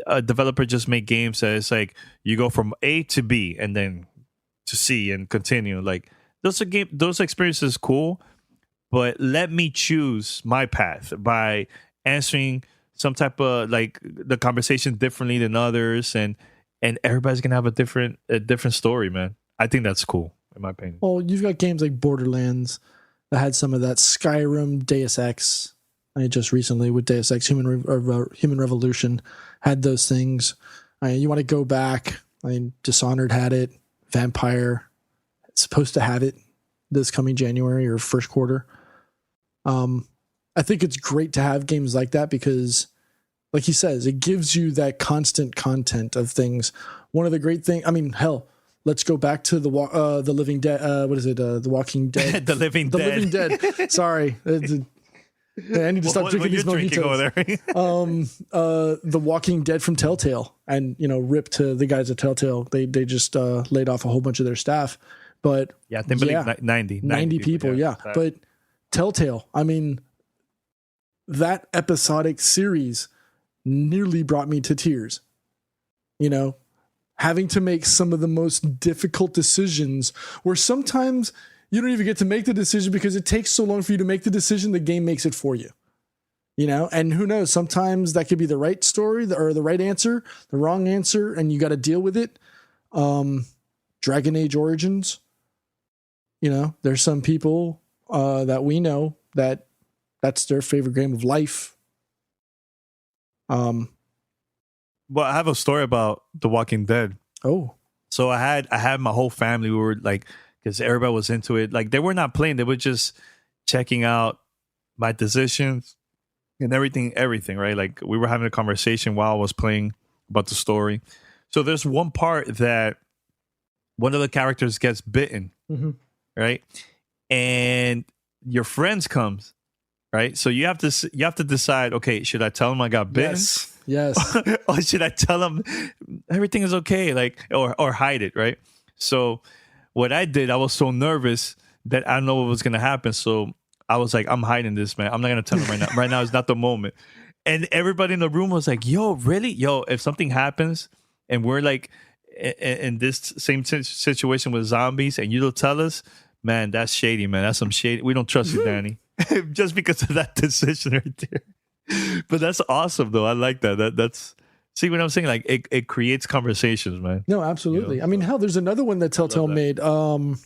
a developer just make games that it's like you go from A to B and then to C and continue. Like those experiences cool, but let me choose my path by answering some type of like the conversation differently than others, and everybody's gonna have a different story, man. I think that's cool, in my opinion.
Well, you've got games like Borderlands that had some of that. Skyrim, Deus Ex. Just recently with Deus Ex Human Revolution had those things. You want to go back. Dishonored had it. Vampire, it's supposed to have it this coming January or first quarter. I think it's great to have games like that because, like he says, it gives you that constant content of things. One of the great things, hell, let's go back to the Living Dead. What is it? The Walking Dead.
The Living
Dead. Sorry. I need to stop drinking these mojitos. The Walking Dead from Telltale, and rip to the guys at Telltale. They just laid off a whole bunch of their staff, but
I think 90
people. Yeah, but Telltale. That episodic series nearly brought me to tears. having to make some of the most difficult decisions where sometimes you don't even get to make the decision because it takes so long for you to make the decision, the game makes it for you. You know, and who knows, sometimes that could be the right story or the right answer, the wrong answer, and you got to deal with it. Dragon Age Origins, you know, there's some people that we know that's their favorite game of life.
Well, I have a story about The Walking Dead.
Oh.
So I had my whole family. We were like, because everybody was into it. Like, they were not playing. They were just checking out my decisions and everything, right? Like, we were having a conversation while I was playing about the story. So there's one part that one of the characters gets bitten, right? And your friends comes, right? So you have to decide, okay, should I tell them I got bitten?
Yes.
Or should I tell them everything is okay, like, or hide it, right? So what I did, I was so nervous that I don't know what was gonna happen. So I was like, I'm hiding this, man. I'm not gonna tell them right now. Right now is not the moment. And everybody in the room was like, yo, really? Yo, if something happens and we're like in this same situation with zombies and you don't tell us, man, that's shady, man. That's some shady. We don't trust you, Danny. Just because of that decision right there. But that's awesome, though. I like that. That's see what I'm saying. Like it creates conversations, man.
No, absolutely. You know? I mean, hell, there's another one that Telltale made. A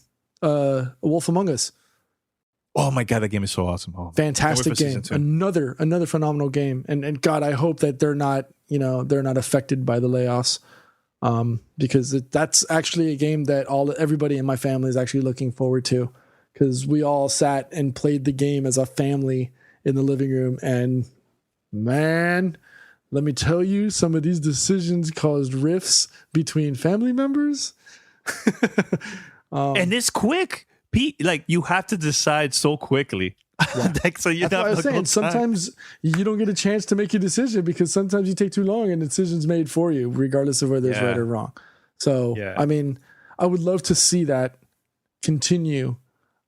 Wolf Among Us.
Oh my god, that game is so awesome! Oh,
fantastic game. Another phenomenal game. And God, I hope that they're not affected by the layoffs. Because that's actually a game that everybody in my family is actually looking forward to. Because we all sat and played the game as a family in the living room, and man, let me tell you, some of these decisions caused rifts between family members.
And it's quick, Pete. Like, you have to decide so quickly. Yeah. Like, so you
That's what I was saying. Sometimes you don't get a chance to make a decision because sometimes you take too long and the decision's made for you, regardless of whether it's right or wrong. So, I mean, I would love to see that continue.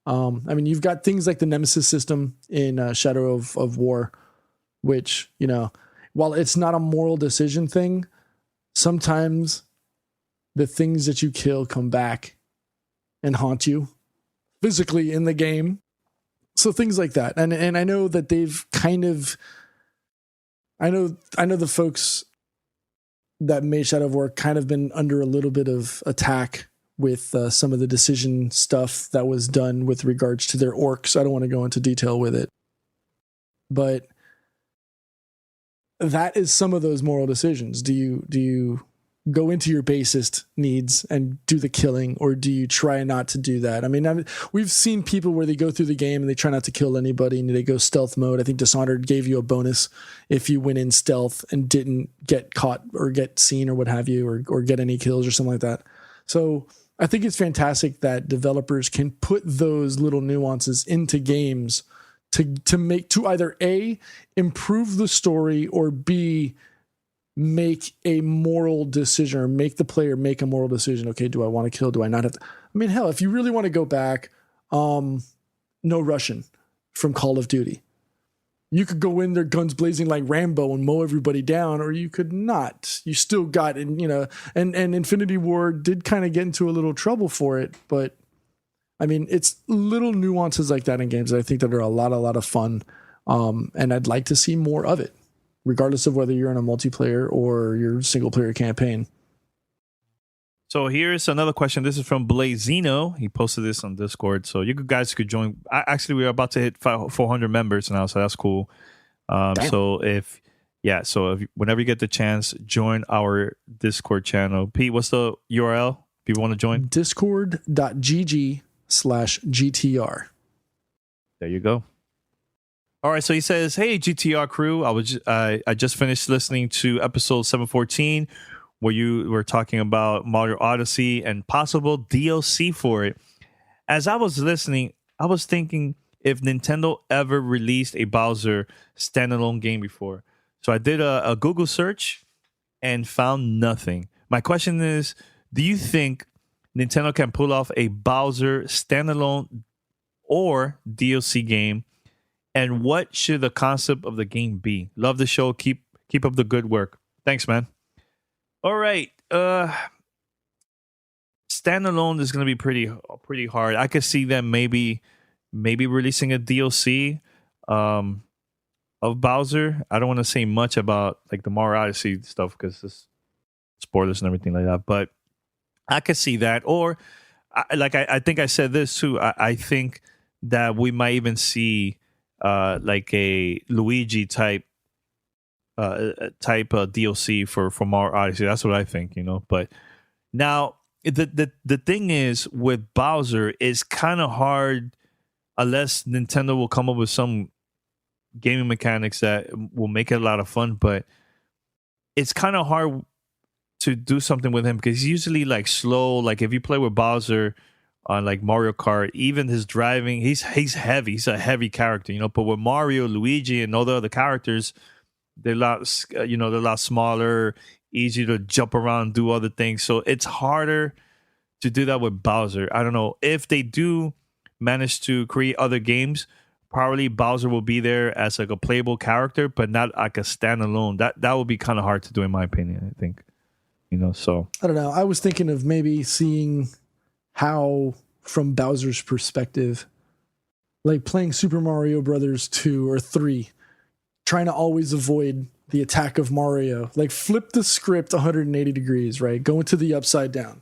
I mean, you've got things like the Nemesis system in Shadow of War, which, you know, while it's not a moral decision thing, sometimes the things that you kill come back and haunt you physically in the game. So things like that. And I know that they've kind of, I know the folks that made Shadow of War kind of been under a little bit of attack with some of the decision stuff that was done with regards to their orcs. I don't want to go into detail with it, but that is some of those moral decisions. Do you go into your basest needs and do the killing, or do you try not to do that? I mean, we've seen people where they go through the game and they try not to kill anybody and they go stealth mode. I think Dishonored gave you a bonus if you went in stealth and didn't get caught or get seen or what have you, or get any kills or something like that. So I think it's fantastic that developers can put those little nuances into games to either A, improve the story, or B, make a moral decision, or make the player make a moral decision. Okay, do I want to kill? Do I not have to? I mean, hell, if you really want to go back, No Russian from Call of Duty. You could go in there guns blazing like Rambo and mow everybody down, or you could not. You still got, and Infinity War did kind of get into a little trouble for it, but I mean, it's little nuances like that in games that I think that are a lot of fun, and I'd like to see more of it, regardless of whether you're in a multiplayer or your single player campaign.
So here's another question. This is from Blazino. He posted this on Discord, so you guys could join. Actually, we're about to hit 400 members now, so that's cool. So whenever you get the chance, join our Discord channel. Pete, what's the URL? People want to join?
Discord.gg/GTR.
There you go. All right, so he says, "Hey GTR crew, I just finished listening to episode 714, where you were talking about Mario Odyssey and possible DLC for it. As I was listening, I was thinking if Nintendo ever released a Bowser standalone game before. So I did a Google search and found nothing. My question is, do you think Nintendo can pull off a Bowser standalone or DLC game? And what should the concept of the game be? Love the show. Keep up the good work. Thanks, man." All right. standalone is going to be pretty hard. I could see them maybe releasing a DLC of Bowser. I don't want to say much about like the Mario Odyssey stuff because it's spoilers and everything like that. But I could see that, or I think I said this too. I think that we might even see like a Luigi type DLC for Mario Odyssey. That's what I think, But now the thing is with Bowser, it's kind of hard unless Nintendo will come up with some gaming mechanics that will make it a lot of fun. But it's kind of hard to do something with him because he's usually like slow. Like if you play with Bowser on like Mario Kart, even his driving, he's heavy. He's a heavy character, But with Mario, Luigi, and all the other characters, they're a lot smaller, easier to jump around, do other things. So it's harder to do that with Bowser. I don't know if they do manage to create other games. Probably Bowser will be there as like a playable character, but not like a standalone. That would be kind of hard to do, in my opinion. I think, So
I don't know. I was thinking of maybe seeing how, from Bowser's perspective, like playing Super Mario Brothers 2 or 3, trying to always avoid the attack of Mario, like flip the script 180 degrees, right? Go into the upside down.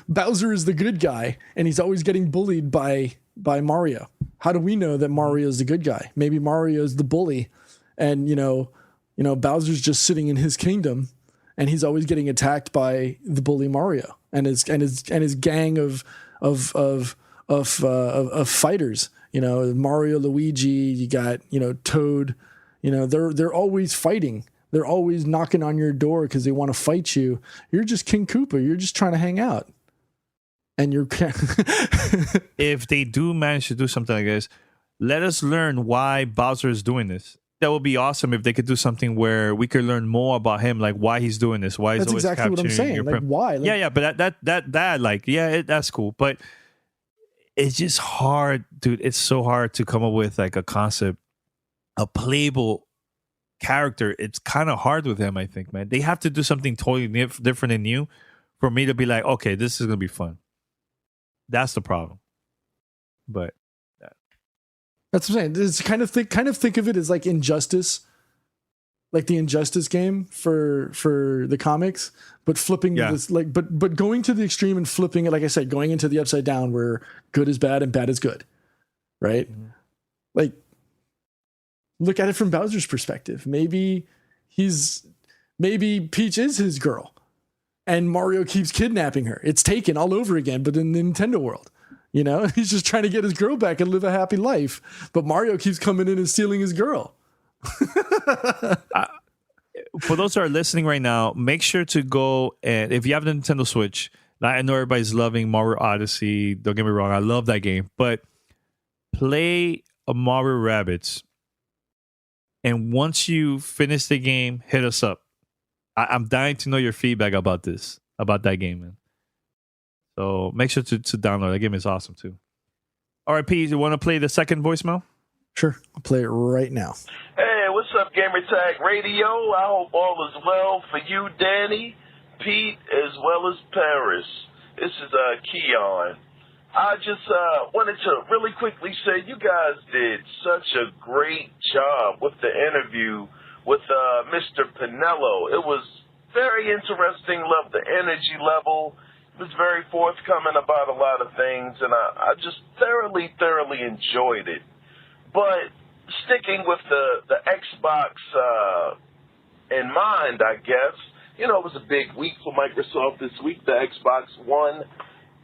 Bowser is the good guy, and he's always getting bullied by Mario. How do we know that Mario is the good guy? Maybe Mario is the bully, and Bowser's just sitting in his kingdom, and he's always getting attacked by the bully Mario and his gang of fighters. Mario, Luigi, you got Toad. They're always fighting. They're always knocking on your door because they want to fight you. You're just King Koopa. You're just trying to hang out. And you're
if they do manage to do something like this, let us learn why Bowser is doing this. That would be awesome if they could do something where we could learn more about him, like why he's doing this, why he's
that's
always
exactly what I'm saying. Like why? Like,
but that's cool. But it's just hard, dude. It's so hard to come up with like a concept, a playable character. It's kind of hard with him, I think, man. They have to do something totally different and new for me to be like, okay, this is gonna be fun. That's the problem. But
that's what I'm saying. It's kind of think of it as like Injustice, like the Injustice game for the comics, but flipping this like but going to the extreme and flipping it, like I said, going into the upside down where good is bad and bad is good, right? Mm-hmm. Like, look at it from Bowser's perspective. Maybe Peach is his girl, and Mario keeps kidnapping her. It's Taken all over again, but in the Nintendo world. He's just trying to get his girl back and live a happy life. But Mario keeps coming in and stealing his girl.
For those who are listening right now, make sure to go and if you have the Nintendo Switch, I know everybody's loving Mario Odyssey. Don't get me wrong, I love that game. But play a Mario Rabbids. And once you finish the game, hit us up. I'm dying to know your feedback about that game, man. So make sure to download. That game is awesome too. All right, Pete, you want to play the second voicemail?
Sure. I'll play it right now.
Hey, what's up, Gamertag Radio? I hope all is well for you, Danny, Pete, as well as Paris. This is Keon. I just wanted to really quickly say you guys did such a great job with the interview with Mr. Pinello. It was very interesting. Loved the energy level. Was very forthcoming about a lot of things, and I just thoroughly enjoyed it. But sticking with the Xbox in mind, I guess, it was a big week for Microsoft this week. The Xbox One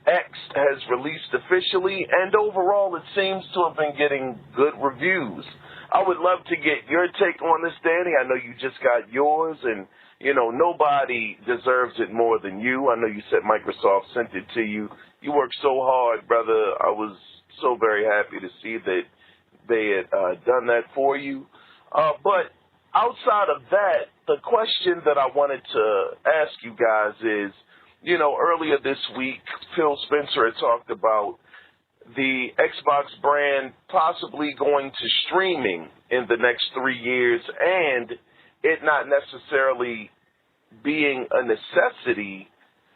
X has released officially, and overall it seems to have been getting good reviews. I would love to get your take on this, Danny. I know you just got yours, and nobody deserves it more than you. I know you said Microsoft sent it to you. You worked so hard, brother. I was so very happy to see that they had done that for you. But outside of that, the question that I wanted to ask you guys is, earlier this week, Phil Spencer had talked about the Xbox brand possibly going to streaming in the next 3 years and it not necessarily being a necessity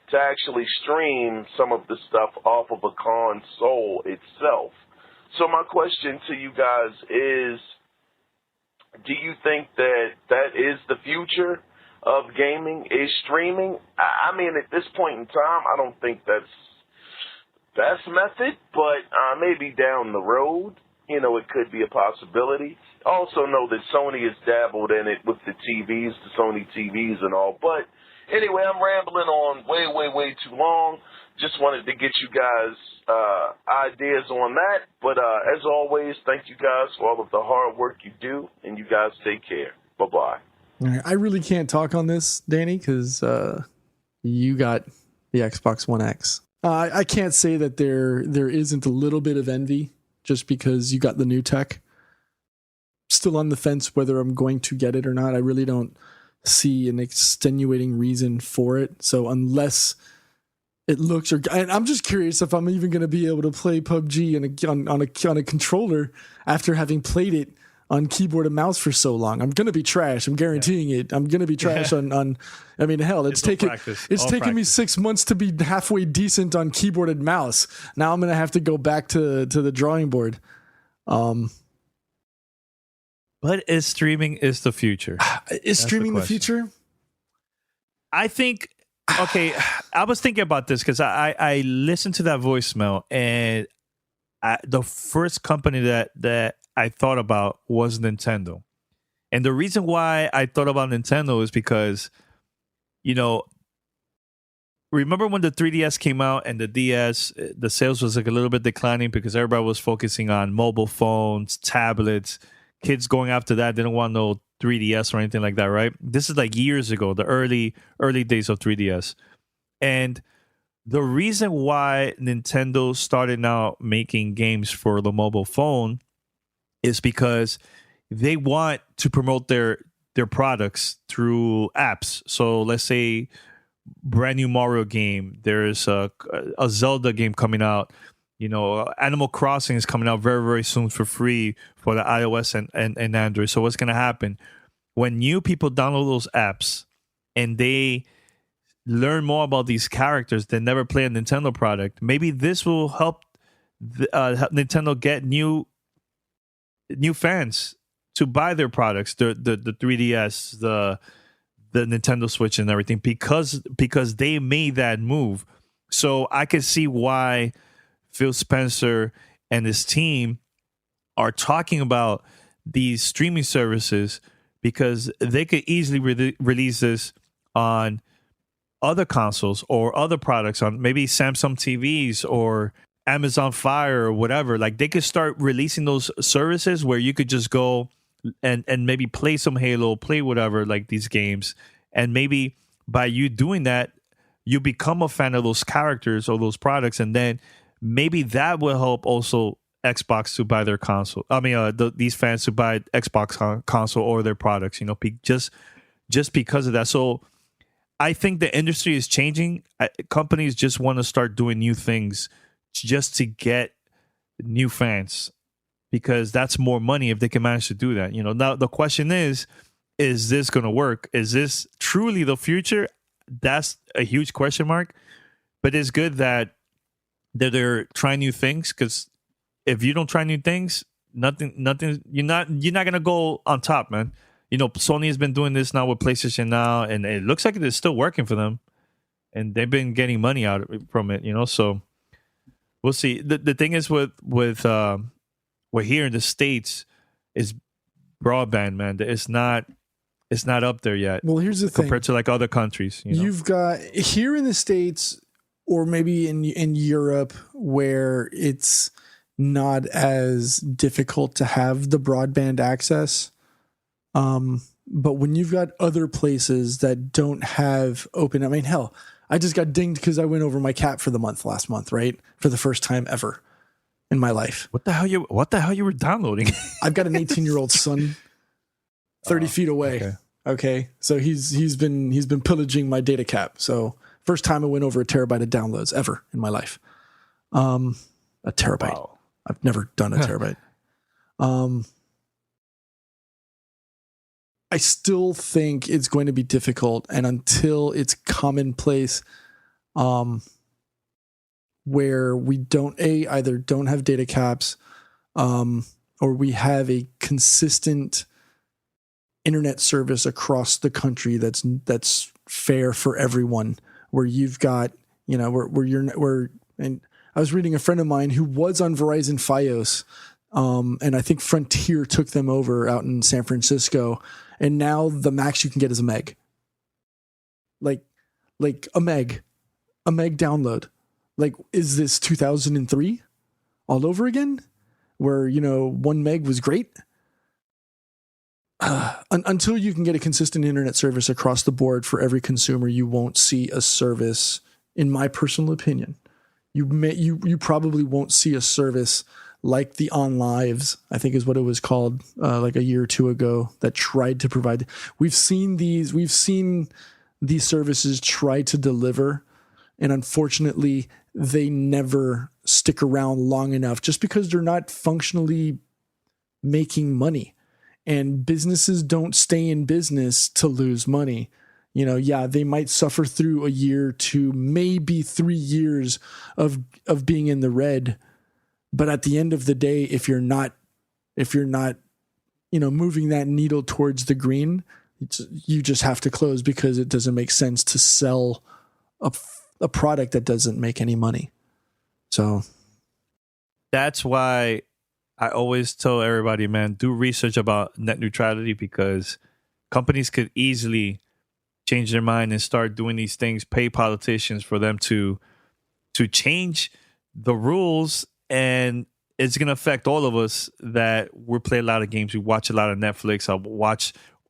to to actually stream some of the stuff off of a console itself. So my question to you guys is, do you think that that is the future of gaming, is streaming? I mean, at this point in time, I don't think that's the best method, but maybe down the road, you know, it could be a possibility. Also know that Sony has dabbled in it with the TVs, the Sony TVs and all. But anyway, I'm rambling on way too long. Just wanted to get you guys ideas on that. But as always, thank you guys for all of the hard work you do, and you guys take care. Bye-bye.
All right, I really can't talk on this, Danny, because you got the Xbox One X. I can't say that there isn't a little bit of envy just because you got the new tech. Still on the fence whether I'm going to get it or not. I really don't see an extenuating reason for it. So unless it looks, and I'm just curious if I'm even going to be able to play PUBG on a controller after having played it on keyboard and mouse for so long. I'm going to be trash. I'm guaranteeing it. I'm going to be trash on. I mean, hell, it's taken me 6 months to be halfway decent on keyboard and mouse. Now I'm going to have to go back to the drawing board.
But is streaming is the future?
Is streaming the future?
I think. Okay, I was thinking about this because I listened to that voicemail, and the first company that I thought about was Nintendo. And the reason why I thought about Nintendo is because, you know, remember when the 3DS came out and the DS, the sales was like a little bit declining because everybody was focusing on mobile phones, tablets, kids going after that. They don't want no 3DS or anything like that, right? This is like years ago, the early days of 3DS. And the reason why Nintendo started now making games for the mobile phone is because they want to promote their products through apps. So let's say brand new Mario game, there's a Zelda game coming out, you know, Animal Crossing is coming out very, very soon for free for the iOS and Android. So what's going to happen when new people download those apps and they learn more about these characters that never play a Nintendo product? Maybe this will help Nintendo get new fans to buy their products, the 3DS, the Nintendo Switch and everything, because they made that move. So I can see why Phil Spencer and his team are talking about these streaming services, because they could easily release this on other consoles or other products, on maybe Samsung TVs or Amazon Fire or whatever. Like, they could start releasing those services where you could just go and maybe play some Halo, play whatever, like these games. And maybe by you doing that, you become a fan of those characters or those products. And then maybe that will help also Xbox to buy their console. I mean, these fans to buy Xbox console or their products, you know, just because of that. So I think the industry is changing. Companies just want to start doing new things just to get new fans, because that's more money if they can manage to do that. You know, now the question is this going to work? Is this truly the future? That's a huge question mark. But it's good that they're trying new things, because if you don't try new things, nothing, you're not going to go on top, man. You know, Sony has been doing this now with PlayStation Now, and it looks like it's still working for them, and they've been getting money out from it, you know. So we'll see. The thing is with we're here in the States is broadband, man. It's not up there yet.
Well, here's the
thing. Compared to like other countries, you know?
You've got here in the States, or maybe in Europe, where it's not as difficult to have the broadband access. But when you've got other places that don't have open, I mean, hell, I just got dinged because I went over my cap for the last month, right? For the first time ever in my life.
What the hell you were downloading?
I've got an 18-year-old son 30 feet away. Okay. So he's been pillaging my data cap. So first time I went over a terabyte of downloads ever in my life. A terabyte. Wow. I've never done a terabyte. I still think it's going to be difficult, and until it's commonplace, where we either don't have data caps, or we have a consistent internet service across the country that's fair for everyone, where you've got, and I was reading a friend of mine who was on Verizon Fios, and I think Frontier took them over out in San Francisco, and now the max you can get is a meg. Like a meg download. Like, is this 2003 all over again? Where, 1 meg was great? Until you can get a consistent internet service across the board for every consumer, you won't see a service, in my personal opinion. You probably won't see a service like the On Lives, I think is what it was called, like a year or two ago, that tried to provide. We've seen these services try to deliver, and unfortunately, they never stick around long enough just because they're not functionally making money. And businesses don't stay in business to lose money. They might suffer through a year to maybe 3 years of being in the red. But at the end of the day, if you're not, moving that needle towards the green, you just have to close, because it doesn't make sense to sell a product that doesn't make any money. So
that's why I always tell everybody, man, do research about net neutrality, because companies could easily change their mind and start doing these things, pay politicians for them to change the rules, and it's going to affect all of us that we play a lot of games, we watch a lot of Netflix,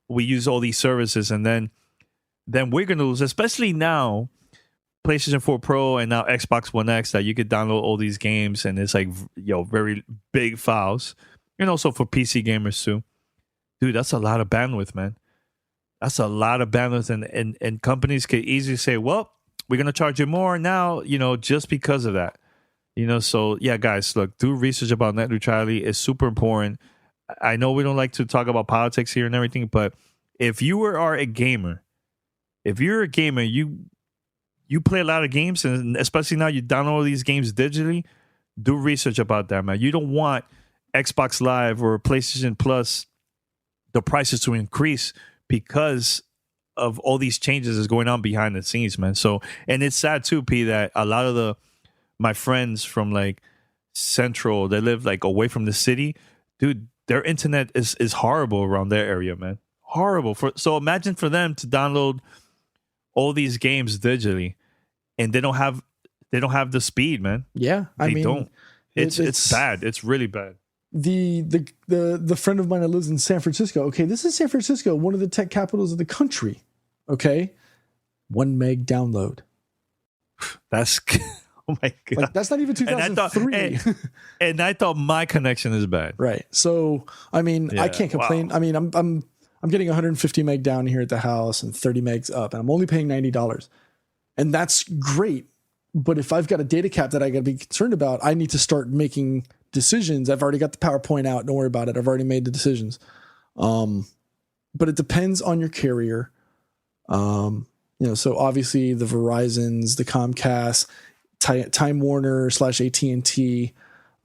we use all these services, and then we're going to lose, especially now, PlayStation 4 Pro and now Xbox One X, that you could download all these games, and it's like, very big files. And also for PC gamers too. Dude, that's a lot of bandwidth, man. That's a lot of bandwidth, and companies could easily say, well, we're going to charge you more now, just because of that. So yeah, guys, look, do research about net neutrality. It's super important. I know we don't like to talk about politics here and everything, but if you're a gamer, you play a lot of games, and especially now you download these games digitally, do research about that, man. You don't want Xbox Live or PlayStation Plus, the prices to increase because of all these changes that's going on behind the scenes, man. So, and it's sad too, P, that a lot of my friends from like Central, they live like away from the city, dude, their internet is horrible around their area, man. Horrible. So imagine for them to download all these games digitally, and they don't have the speed, man.
Yeah,
they don't. It's bad. It's really bad.
The friend of mine that lives in San Francisco. Okay, this is San Francisco, one of the tech capitals of the country. Okay, 1 meg download.
That's oh my god.
Like, that's not even 2003.
And I thought my connection is bad.
Right. So I mean, I can't complain. Wow. I mean, I'm getting 150 meg down here at the house and 30 megs up, and I'm only paying $90. And that's great. But if I've got a data cap that I got to be concerned about, I need to start making decisions. I've already got the PowerPoint out. Don't worry about it. I've already made the decisions. But it depends on your carrier. So obviously the Verizons, the Comcast, Time Warner / AT&T,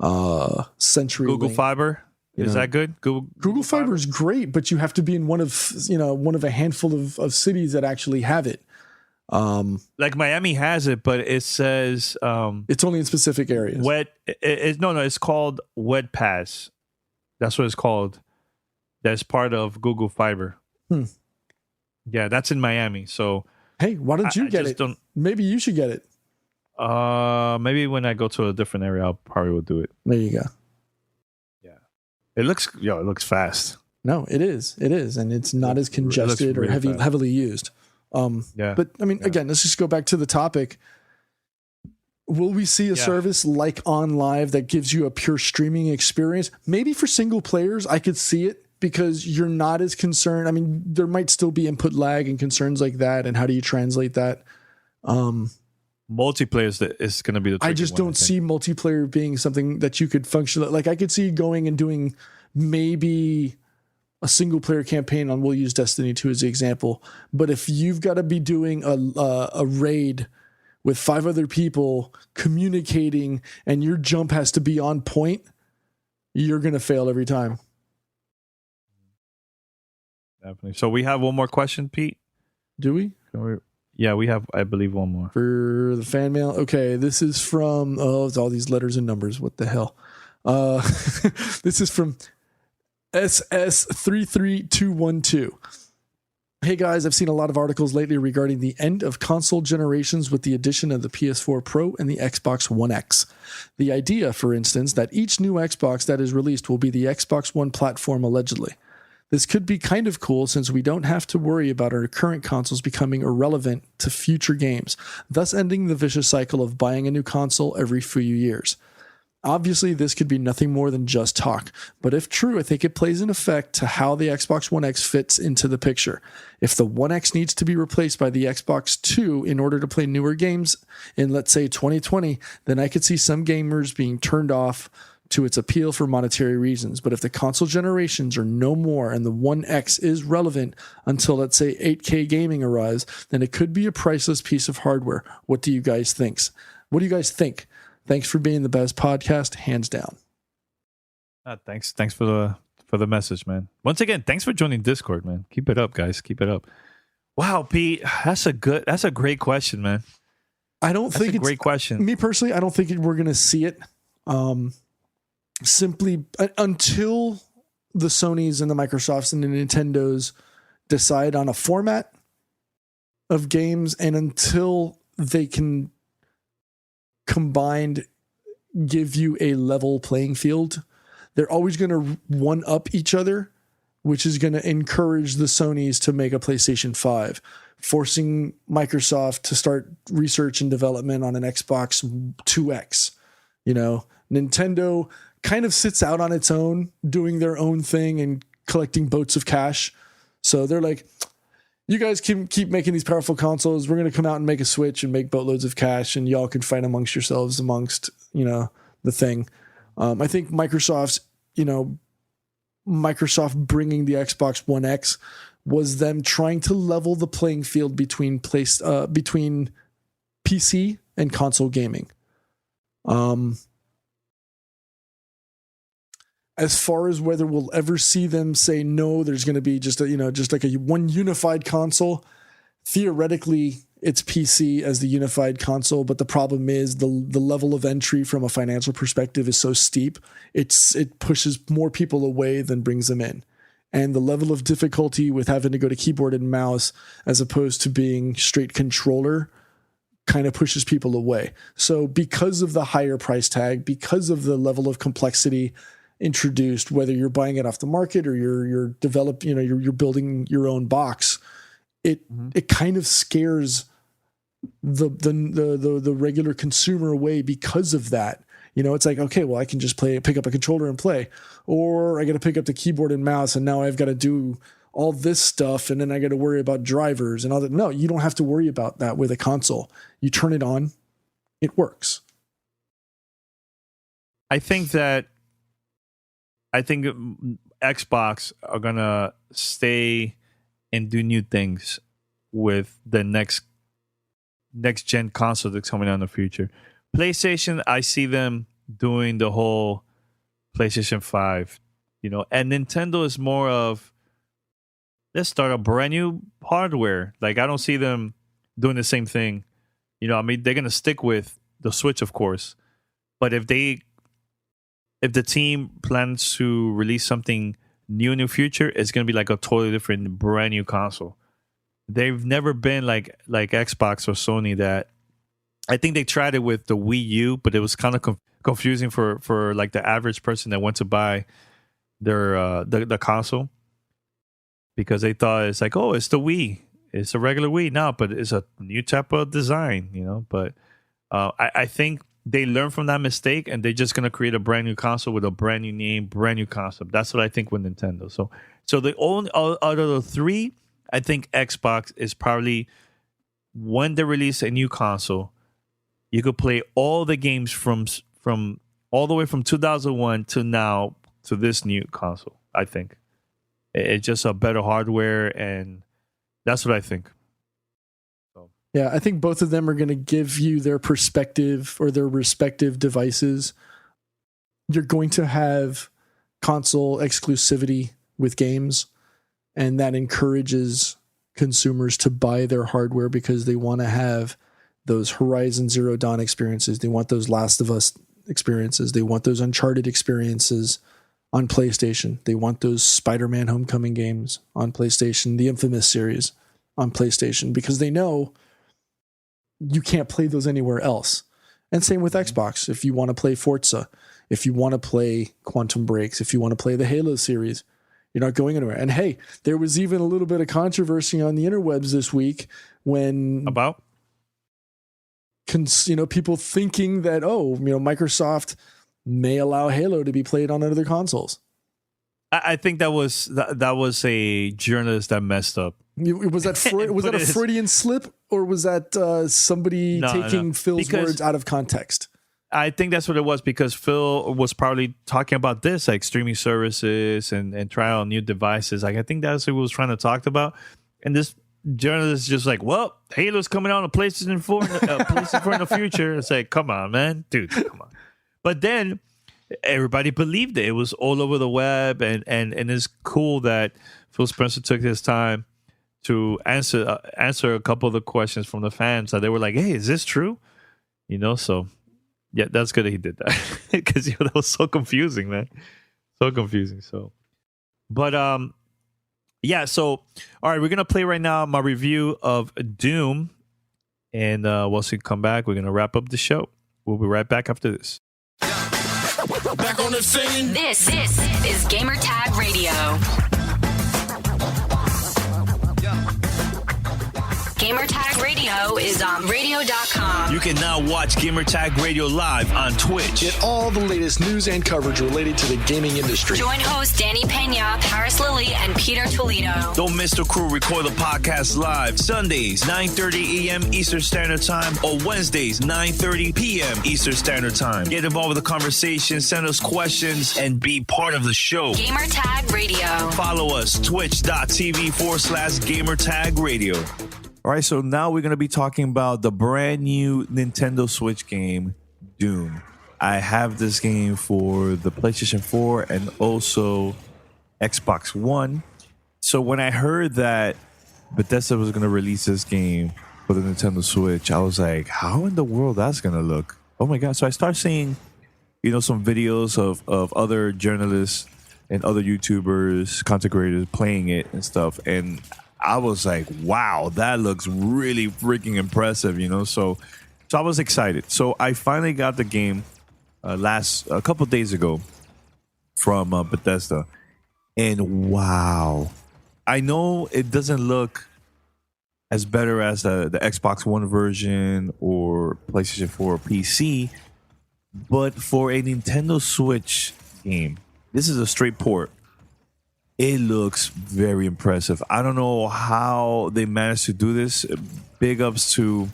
CenturyLink.
Google Fiber. Is that good?
Google Fiber is great, but you have to be in one of a handful of cities that actually have it.
Like Miami has it, but it says
it's only in specific areas.
It's called Wed Pass. That's what it's called. That's part of Google Fiber. Yeah, that's in Miami. So
hey, why don't you get it? Maybe you should get it.
Maybe when I go to a different area, I'll probably will do it.
There you go.
It looks fast.
No, it is, and it's not as congested or heavily used. But I mean, again, let's just go back to the topic. Will we see a service like On Live that gives you a pure streaming experience? Maybe for single players, I could see it, because you're not as concerned. I mean, there might still be input lag and concerns like that, and how do you translate that?
Multiplayer is going to be the tricky
I just don't see multiplayer being something that you could function like. I could see going and doing maybe a single player campaign on, we'll use Destiny 2 as the example, but if you've got to be doing a raid with 5 other people communicating and your jump has to be on point, you're going to fail every time.
Definitely. So we have one more question, Pete.
Do we?
Yeah, we have, I believe, one more.
For the fan mail? Okay, this is from, it's all these letters and numbers. What the hell? This is from SS33212. Hey guys, I've seen a lot of articles lately regarding the end of console generations with the addition of the PS4 Pro and the Xbox One X. The idea, for instance, that each new Xbox that is released will be the Xbox One platform allegedly. This could be kind of cool since we don't have to worry about our current consoles becoming irrelevant to future games, thus ending the vicious cycle of buying a new console every few years. Obviously, this could be nothing more than just talk, but if true, I think it plays an effect to how the Xbox One X fits into the picture. If the One X needs to be replaced by the Xbox 2 in order to play newer games in, let's say, 2020, then I could see some gamers being turned off to its appeal for monetary reasons. But if the console generations are no more and the One X is relevant until, let's say, 8K gaming arrives, then it could be a priceless piece of hardware. What do you guys think? Thanks for being the best podcast, hands down.
Thanks for the message, man. Once again, thanks for joining Discord, man. Keep it up, guys. Keep it up. Wow, Pete, that's a great question, man.
That's a
great question.
Me personally, I don't think we're going to see it. Simply until the Sonys and the Microsofts and the Nintendos decide on a format of games, and until they can combined give you a level playing field, they're always going to one up each other, which is going to encourage the Sonys to make a PlayStation 5, forcing Microsoft to start research and development on an Xbox 2X. Nintendo kind of sits out on its own, doing their own thing and collecting boats of cash. So they're like, you guys can keep making these powerful consoles. We're going to come out and make a Switch and make boatloads of cash, and y'all can fight amongst yourselves amongst, the thing. I think Microsoft bringing the Xbox One X was them trying to level the playing field between PC and console gaming. As far as whether we'll ever see them say no, there's going to be just like a one unified console. Theoretically, it's PC as the unified console, but the problem is the level of entry from a financial perspective is so steep. It pushes more people away than brings them in, and the level of difficulty with having to go to keyboard and mouse as opposed to being straight controller kind of pushes people away. So because of the higher price tag, because of the level of complexity introduced, whether you're buying it off the market or you're building your own box, it kind of scares the regular consumer away because of that. It's like, okay, well, I can just pick up a controller and play, or I got to pick up the keyboard and mouse, and now I've got to do all this stuff, and then I got to worry about drivers and all that. No, you don't have to worry about that with a console. You turn it on, it works.
I think Xbox are gonna stay and do new things with the next gen console that's coming out in the future. PlayStation, I see them doing the whole PlayStation 5, and Nintendo is more of, let's start a brand new hardware. Like, I don't see them doing the same thing. They're gonna stick with the Switch, of course, but if the team plans to release something new in the future, it's going to be like a totally different, brand new console. They've never been like Xbox or Sony that, I think they tried it with the Wii U, but it was kind of confusing for like the average person that went to buy their the console, because they thought it's like, oh, it's the Wii. It's a regular Wii. No, but it's a new type of design, but I think they learn from that mistake, and they're just going to create a brand new console with a brand new name, brand new concept. That's what I think with Nintendo. So the only out of the three, I think Xbox is probably, when they release a new console, you could play all the games from all the way from 2001 to now to this new console. I think it's just a better hardware, and that's what I think. So
Yeah, I think both of them are going to give you their perspective or their respective devices. You're going to have console exclusivity with games, and that encourages consumers to buy their hardware because they want to have those Horizon Zero Dawn experiences. They want those Last of Us experiences. They want those Uncharted experiences on PlayStation. They want those Spider-Man Homecoming games on PlayStation, the Infamous series on PlayStation, because they know you can't play those anywhere else. And same with Xbox. If you want to play Forza, if you want to play Quantum Breaks, if you want to play the Halo series, you're not going anywhere. And hey, there was even a little bit of controversy on the interwebs this week when
about
people thinking that Microsoft may allow Halo to be played on other consoles.
I think that was a journalist that messed up.
Was that a Freudian slip, or was that somebody taking Phil's words out of context?
I think that's what it was, because Phil was probably talking about this, like streaming services and trying out new devices. Like, I think that's what he was trying to talk about. And this journalist is just like, well, Halo's coming out on PlayStation 4 in the future. It's like, come on, man. Dude, come on. But then everybody believed it. It was all over the web, and it's cool that Phil Spencer took his time to answer a couple of the questions from the fans. That they were like, hey, is this true? So yeah, that's good that he did that, because that was so confusing, man. So confusing. So, but yeah. So, all right, we're gonna play right now my review of Doom, and once we come back, we're gonna wrap up the show. We'll be right back after this.
Back on the scene. This is Gamer Tag Radio. Gamertag Radio is on radio.com.
You can now watch Gamertag Radio live on Twitch.
Get all the latest news and coverage related to the gaming industry.
Join hosts Danny Pena, Paris Lilly, and Peter Toledo.
Don't miss the crew record the podcast live Sundays, 9:30 a.m. Eastern Standard Time, or Wednesdays, 9:30 p.m. Eastern Standard Time. Get involved with the conversation, send us questions, and be part of the show.
Gamertag Radio.
Follow us, twitch.tv/Gamertag Radio.
All right, so now we're going to be talking about the brand new Nintendo Switch game, Doom. I have this game for the PlayStation 4 and also Xbox One. So when I heard that Bethesda was going to release this game for the Nintendo Switch, I was like, how in the world that's going to look? Oh my God. So I started seeing, some videos of other journalists and other YouTubers, content creators playing it and stuff. And I was like, wow, that looks really freaking impressive, So I was excited. So I finally got the game a couple days ago from Bethesda. And wow, I know it doesn't look as better as the Xbox One version or PlayStation 4 or PC, but for a Nintendo Switch game, this is a straight port. It looks very impressive. I don't know how they managed to do this. Big ups to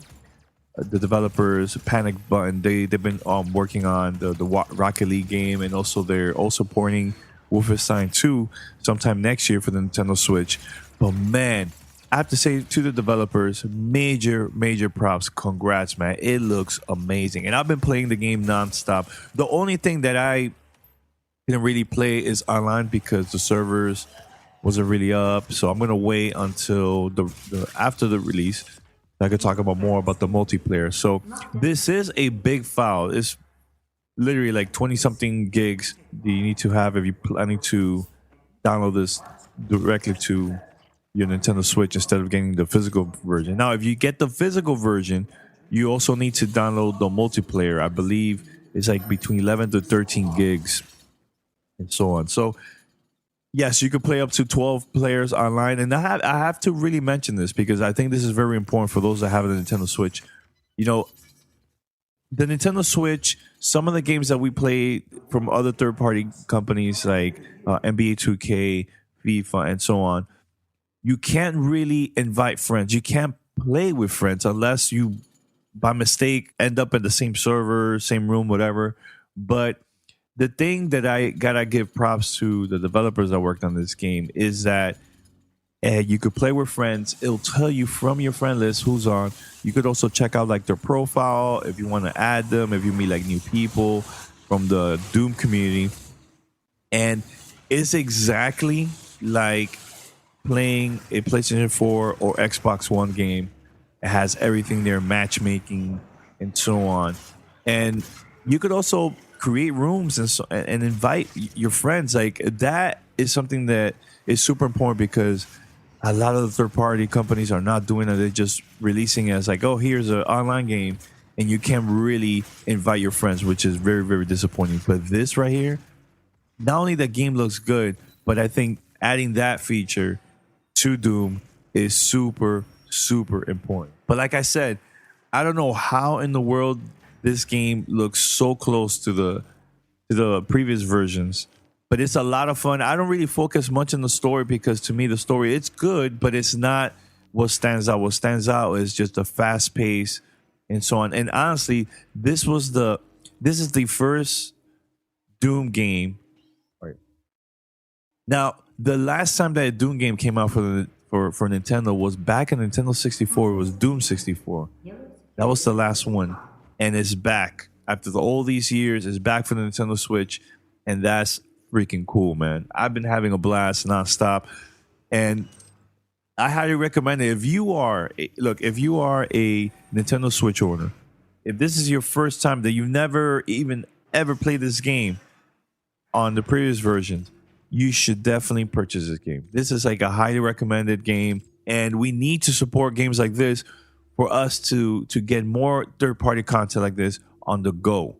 the developers, Panic Button. They've been working on the Rocket League game, and also they're also porting Wolfenstein 2 sometime next year for the Nintendo Switch. But man, I have to say to the developers, major props. Congrats, man. It looks amazing. And I've been playing the game nonstop. The only thing that I didn't really play is online because the servers wasn't really up. So I'm gonna wait until the after the release. I could talk about more about the multiplayer. So this is a big file. It's literally like 20 something gigs that you need to have if you're planning to download this directly to your Nintendo Switch instead of getting the physical version. Now, if you get the physical version, you also need to download the multiplayer. I believe it's like between 11 to 13 gigs. And so on. So, yes, you can play up to 12 players online. And I have to really mention this because I think this is very important for those that have a Nintendo Switch. The Nintendo Switch, some of the games that we play from other third-party companies like NBA 2K, FIFA, and so on, you can't really invite friends. You can't play with friends unless you, by mistake, end up in the same server, same room, whatever. But the thing that I gotta give props to the developers that worked on this game is that and you could play with friends. It'll tell you from your friend list who's on. You could also check out like their profile if you want to add them, if you meet like new people from the Doom community. And it's exactly like playing a PlayStation 4 or Xbox One game. It has everything there, matchmaking and so on. And you could also create rooms and invite your friends. Like, that is something that is super important, because a lot of the third-party companies are not doing it. They're just releasing it as like, oh, here's an online game, and you can't really invite your friends, which is very, very disappointing. But this right here, not only the game looks good, but I think adding that feature to Doom is super, super important. But like I said, I don't know how in the world this game looks so close to the previous versions. But it's a lot of fun. I don't really focus much on the story, because to me the story, it's good, but it's not what stands out. What stands out is just the fast pace and so on. And honestly, this is the first Doom game. Right. Now, the last time that a Doom game came out for Nintendo was back in Nintendo 64. It was Doom 64. That was the last one, and it's back after all these years. It's back for the Nintendo Switch, and that's freaking cool, man. I've been having a blast nonstop, and I highly recommend it. If you are a Nintendo Switch owner, if this is your first time, that you've never even ever played this game on the previous versions, you should definitely purchase this game. This is like a highly recommended game, and we need to support games like this for us to get more third-party content like this on the go.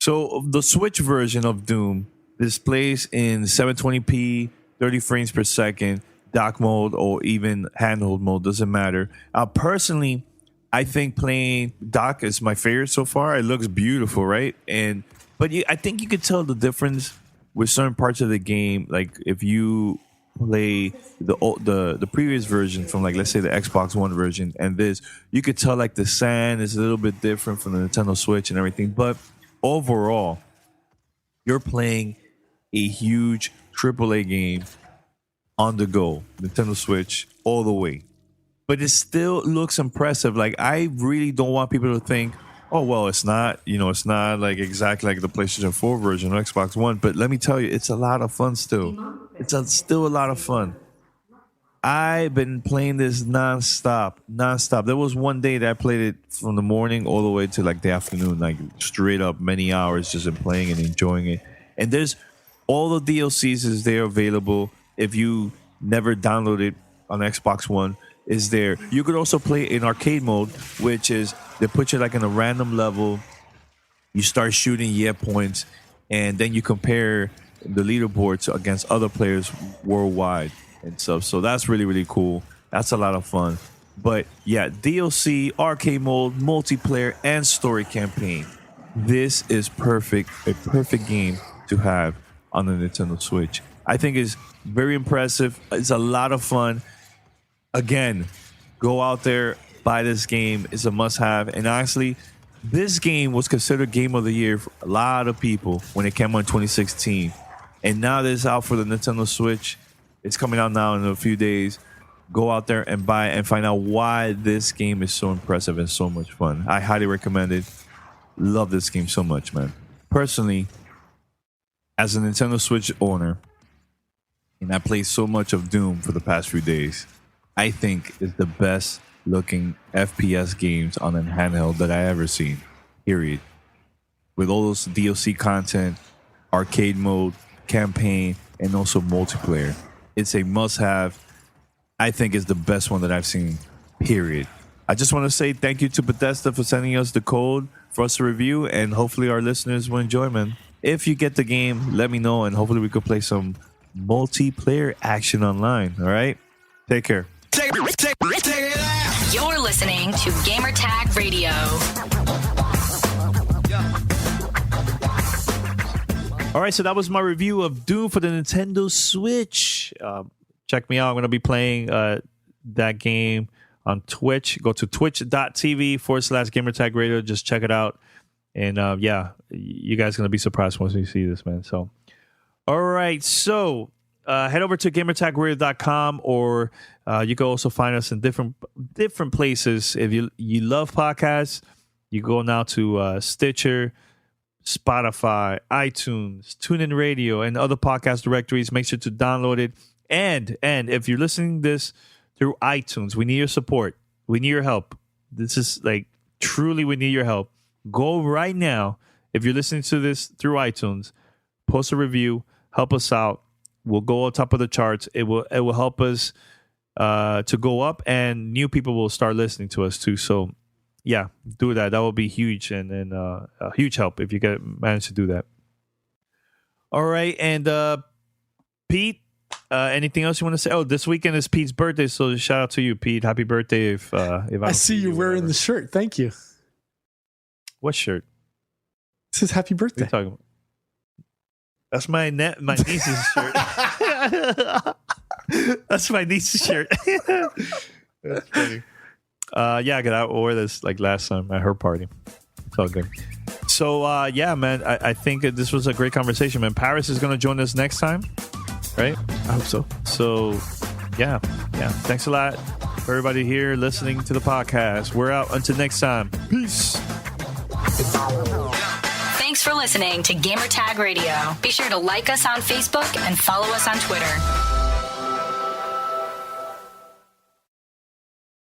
So the Switch version of Doom displays in 720p, 30 frames per second, dock mode, or even handheld mode, doesn't matter. Personally, I think playing dock is my favorite so far. It looks beautiful, right? But I think you could tell the difference with certain parts of the game. Like if you play the previous version from, like, let's say the Xbox One version, and this, you could tell like the sand is a little bit different from the Nintendo Switch and everything. But overall, you're playing a huge AAA game on the go, Nintendo Switch, all the way. But it still looks impressive. Like, I really don't want people to think, oh, well, it's not like exactly like the PlayStation 4 version or Xbox One. But let me tell you, it's a lot of fun still. Still a lot of fun. I've been playing this nonstop. There was one day that I played it from the morning all the way to like the afternoon, like straight up many hours just in playing and enjoying it. And there's all the DLCs is there available. If you never downloaded on Xbox One, is there. You could also play in arcade mode, which is they put you like in a random level. You start shooting points, and then you compare the leaderboards against other players worldwide and stuff. So that's really, really cool. That's a lot of fun. But yeah, DLC, arcade mode, multiplayer, and story campaign. This is perfect. A perfect game to have on the Nintendo Switch. I think it's very impressive. It's a lot of fun. Again, go out there, buy this game. It's a must-have. And honestly, this game was considered Game of the Year for a lot of people when it came out in 2016. And now that it's out for the Nintendo Switch, it's coming out now in a few days. Go out there and buy it and find out why this game is so impressive and so much fun. I highly recommend it. Love this game so much, man. Personally, as a Nintendo Switch owner, and I played so much of Doom for the past few days, I think it's the best looking FPS games on a handheld that I ever seen, period. With all those DLC content, arcade mode, campaign, and also multiplayer. It's a must-have. I think it's the best one that I've seen, period. I just want to say thank you to Bethesda for sending us the code for us to review, and hopefully our listeners will enjoy, man. If you get the game, let me know, and hopefully we could play some multiplayer action online, all right? Take care.
You're listening to Gamertag Radio.
All right, so that was my review of Doom for the Nintendo Switch. Check me out. I'm going to be playing that game on Twitch. Go to twitch.tv/Gamertag Radio. Just check it out. And yeah, you guys are going to be surprised once you see this, man. So, all right. So head over to gamertagradio.com, or you can also find us in different places. If you love podcasts, you go now to Stitcher, Spotify, iTunes, TuneIn Radio, and other podcast directories. Make sure to download it. And if you're listening to this through iTunes, we need your support. We need your help. This is like truly, we need your help. Go right now. If you're listening to this through iTunes, post a review, help us out. We'll go on top of the charts. It will help us to go up, and new people will start listening to us too. So yeah, do that. That will be huge, and a huge help if you manage to do that. All right, and Pete, anything else you want to say? Oh, this weekend is Pete's birthday, so shout out to you, Pete. Happy birthday! If I
see you wearing the shirt, thank you.
What shirt?
It says happy birthday.
What are you talking about? That's my niece's shirt. That's my niece's shirt. That's funny. Yeah, I wore this like last time at her party. It's all good. So yeah, man, I think this was a great conversation, man. Paris is gonna join us next time, right?
I hope so.
So yeah. Thanks a lot for everybody here listening to the podcast. We're out until next time. Peace.
Thanks for listening to Gamertag Radio. Be sure to like us on Facebook and follow us on Twitter.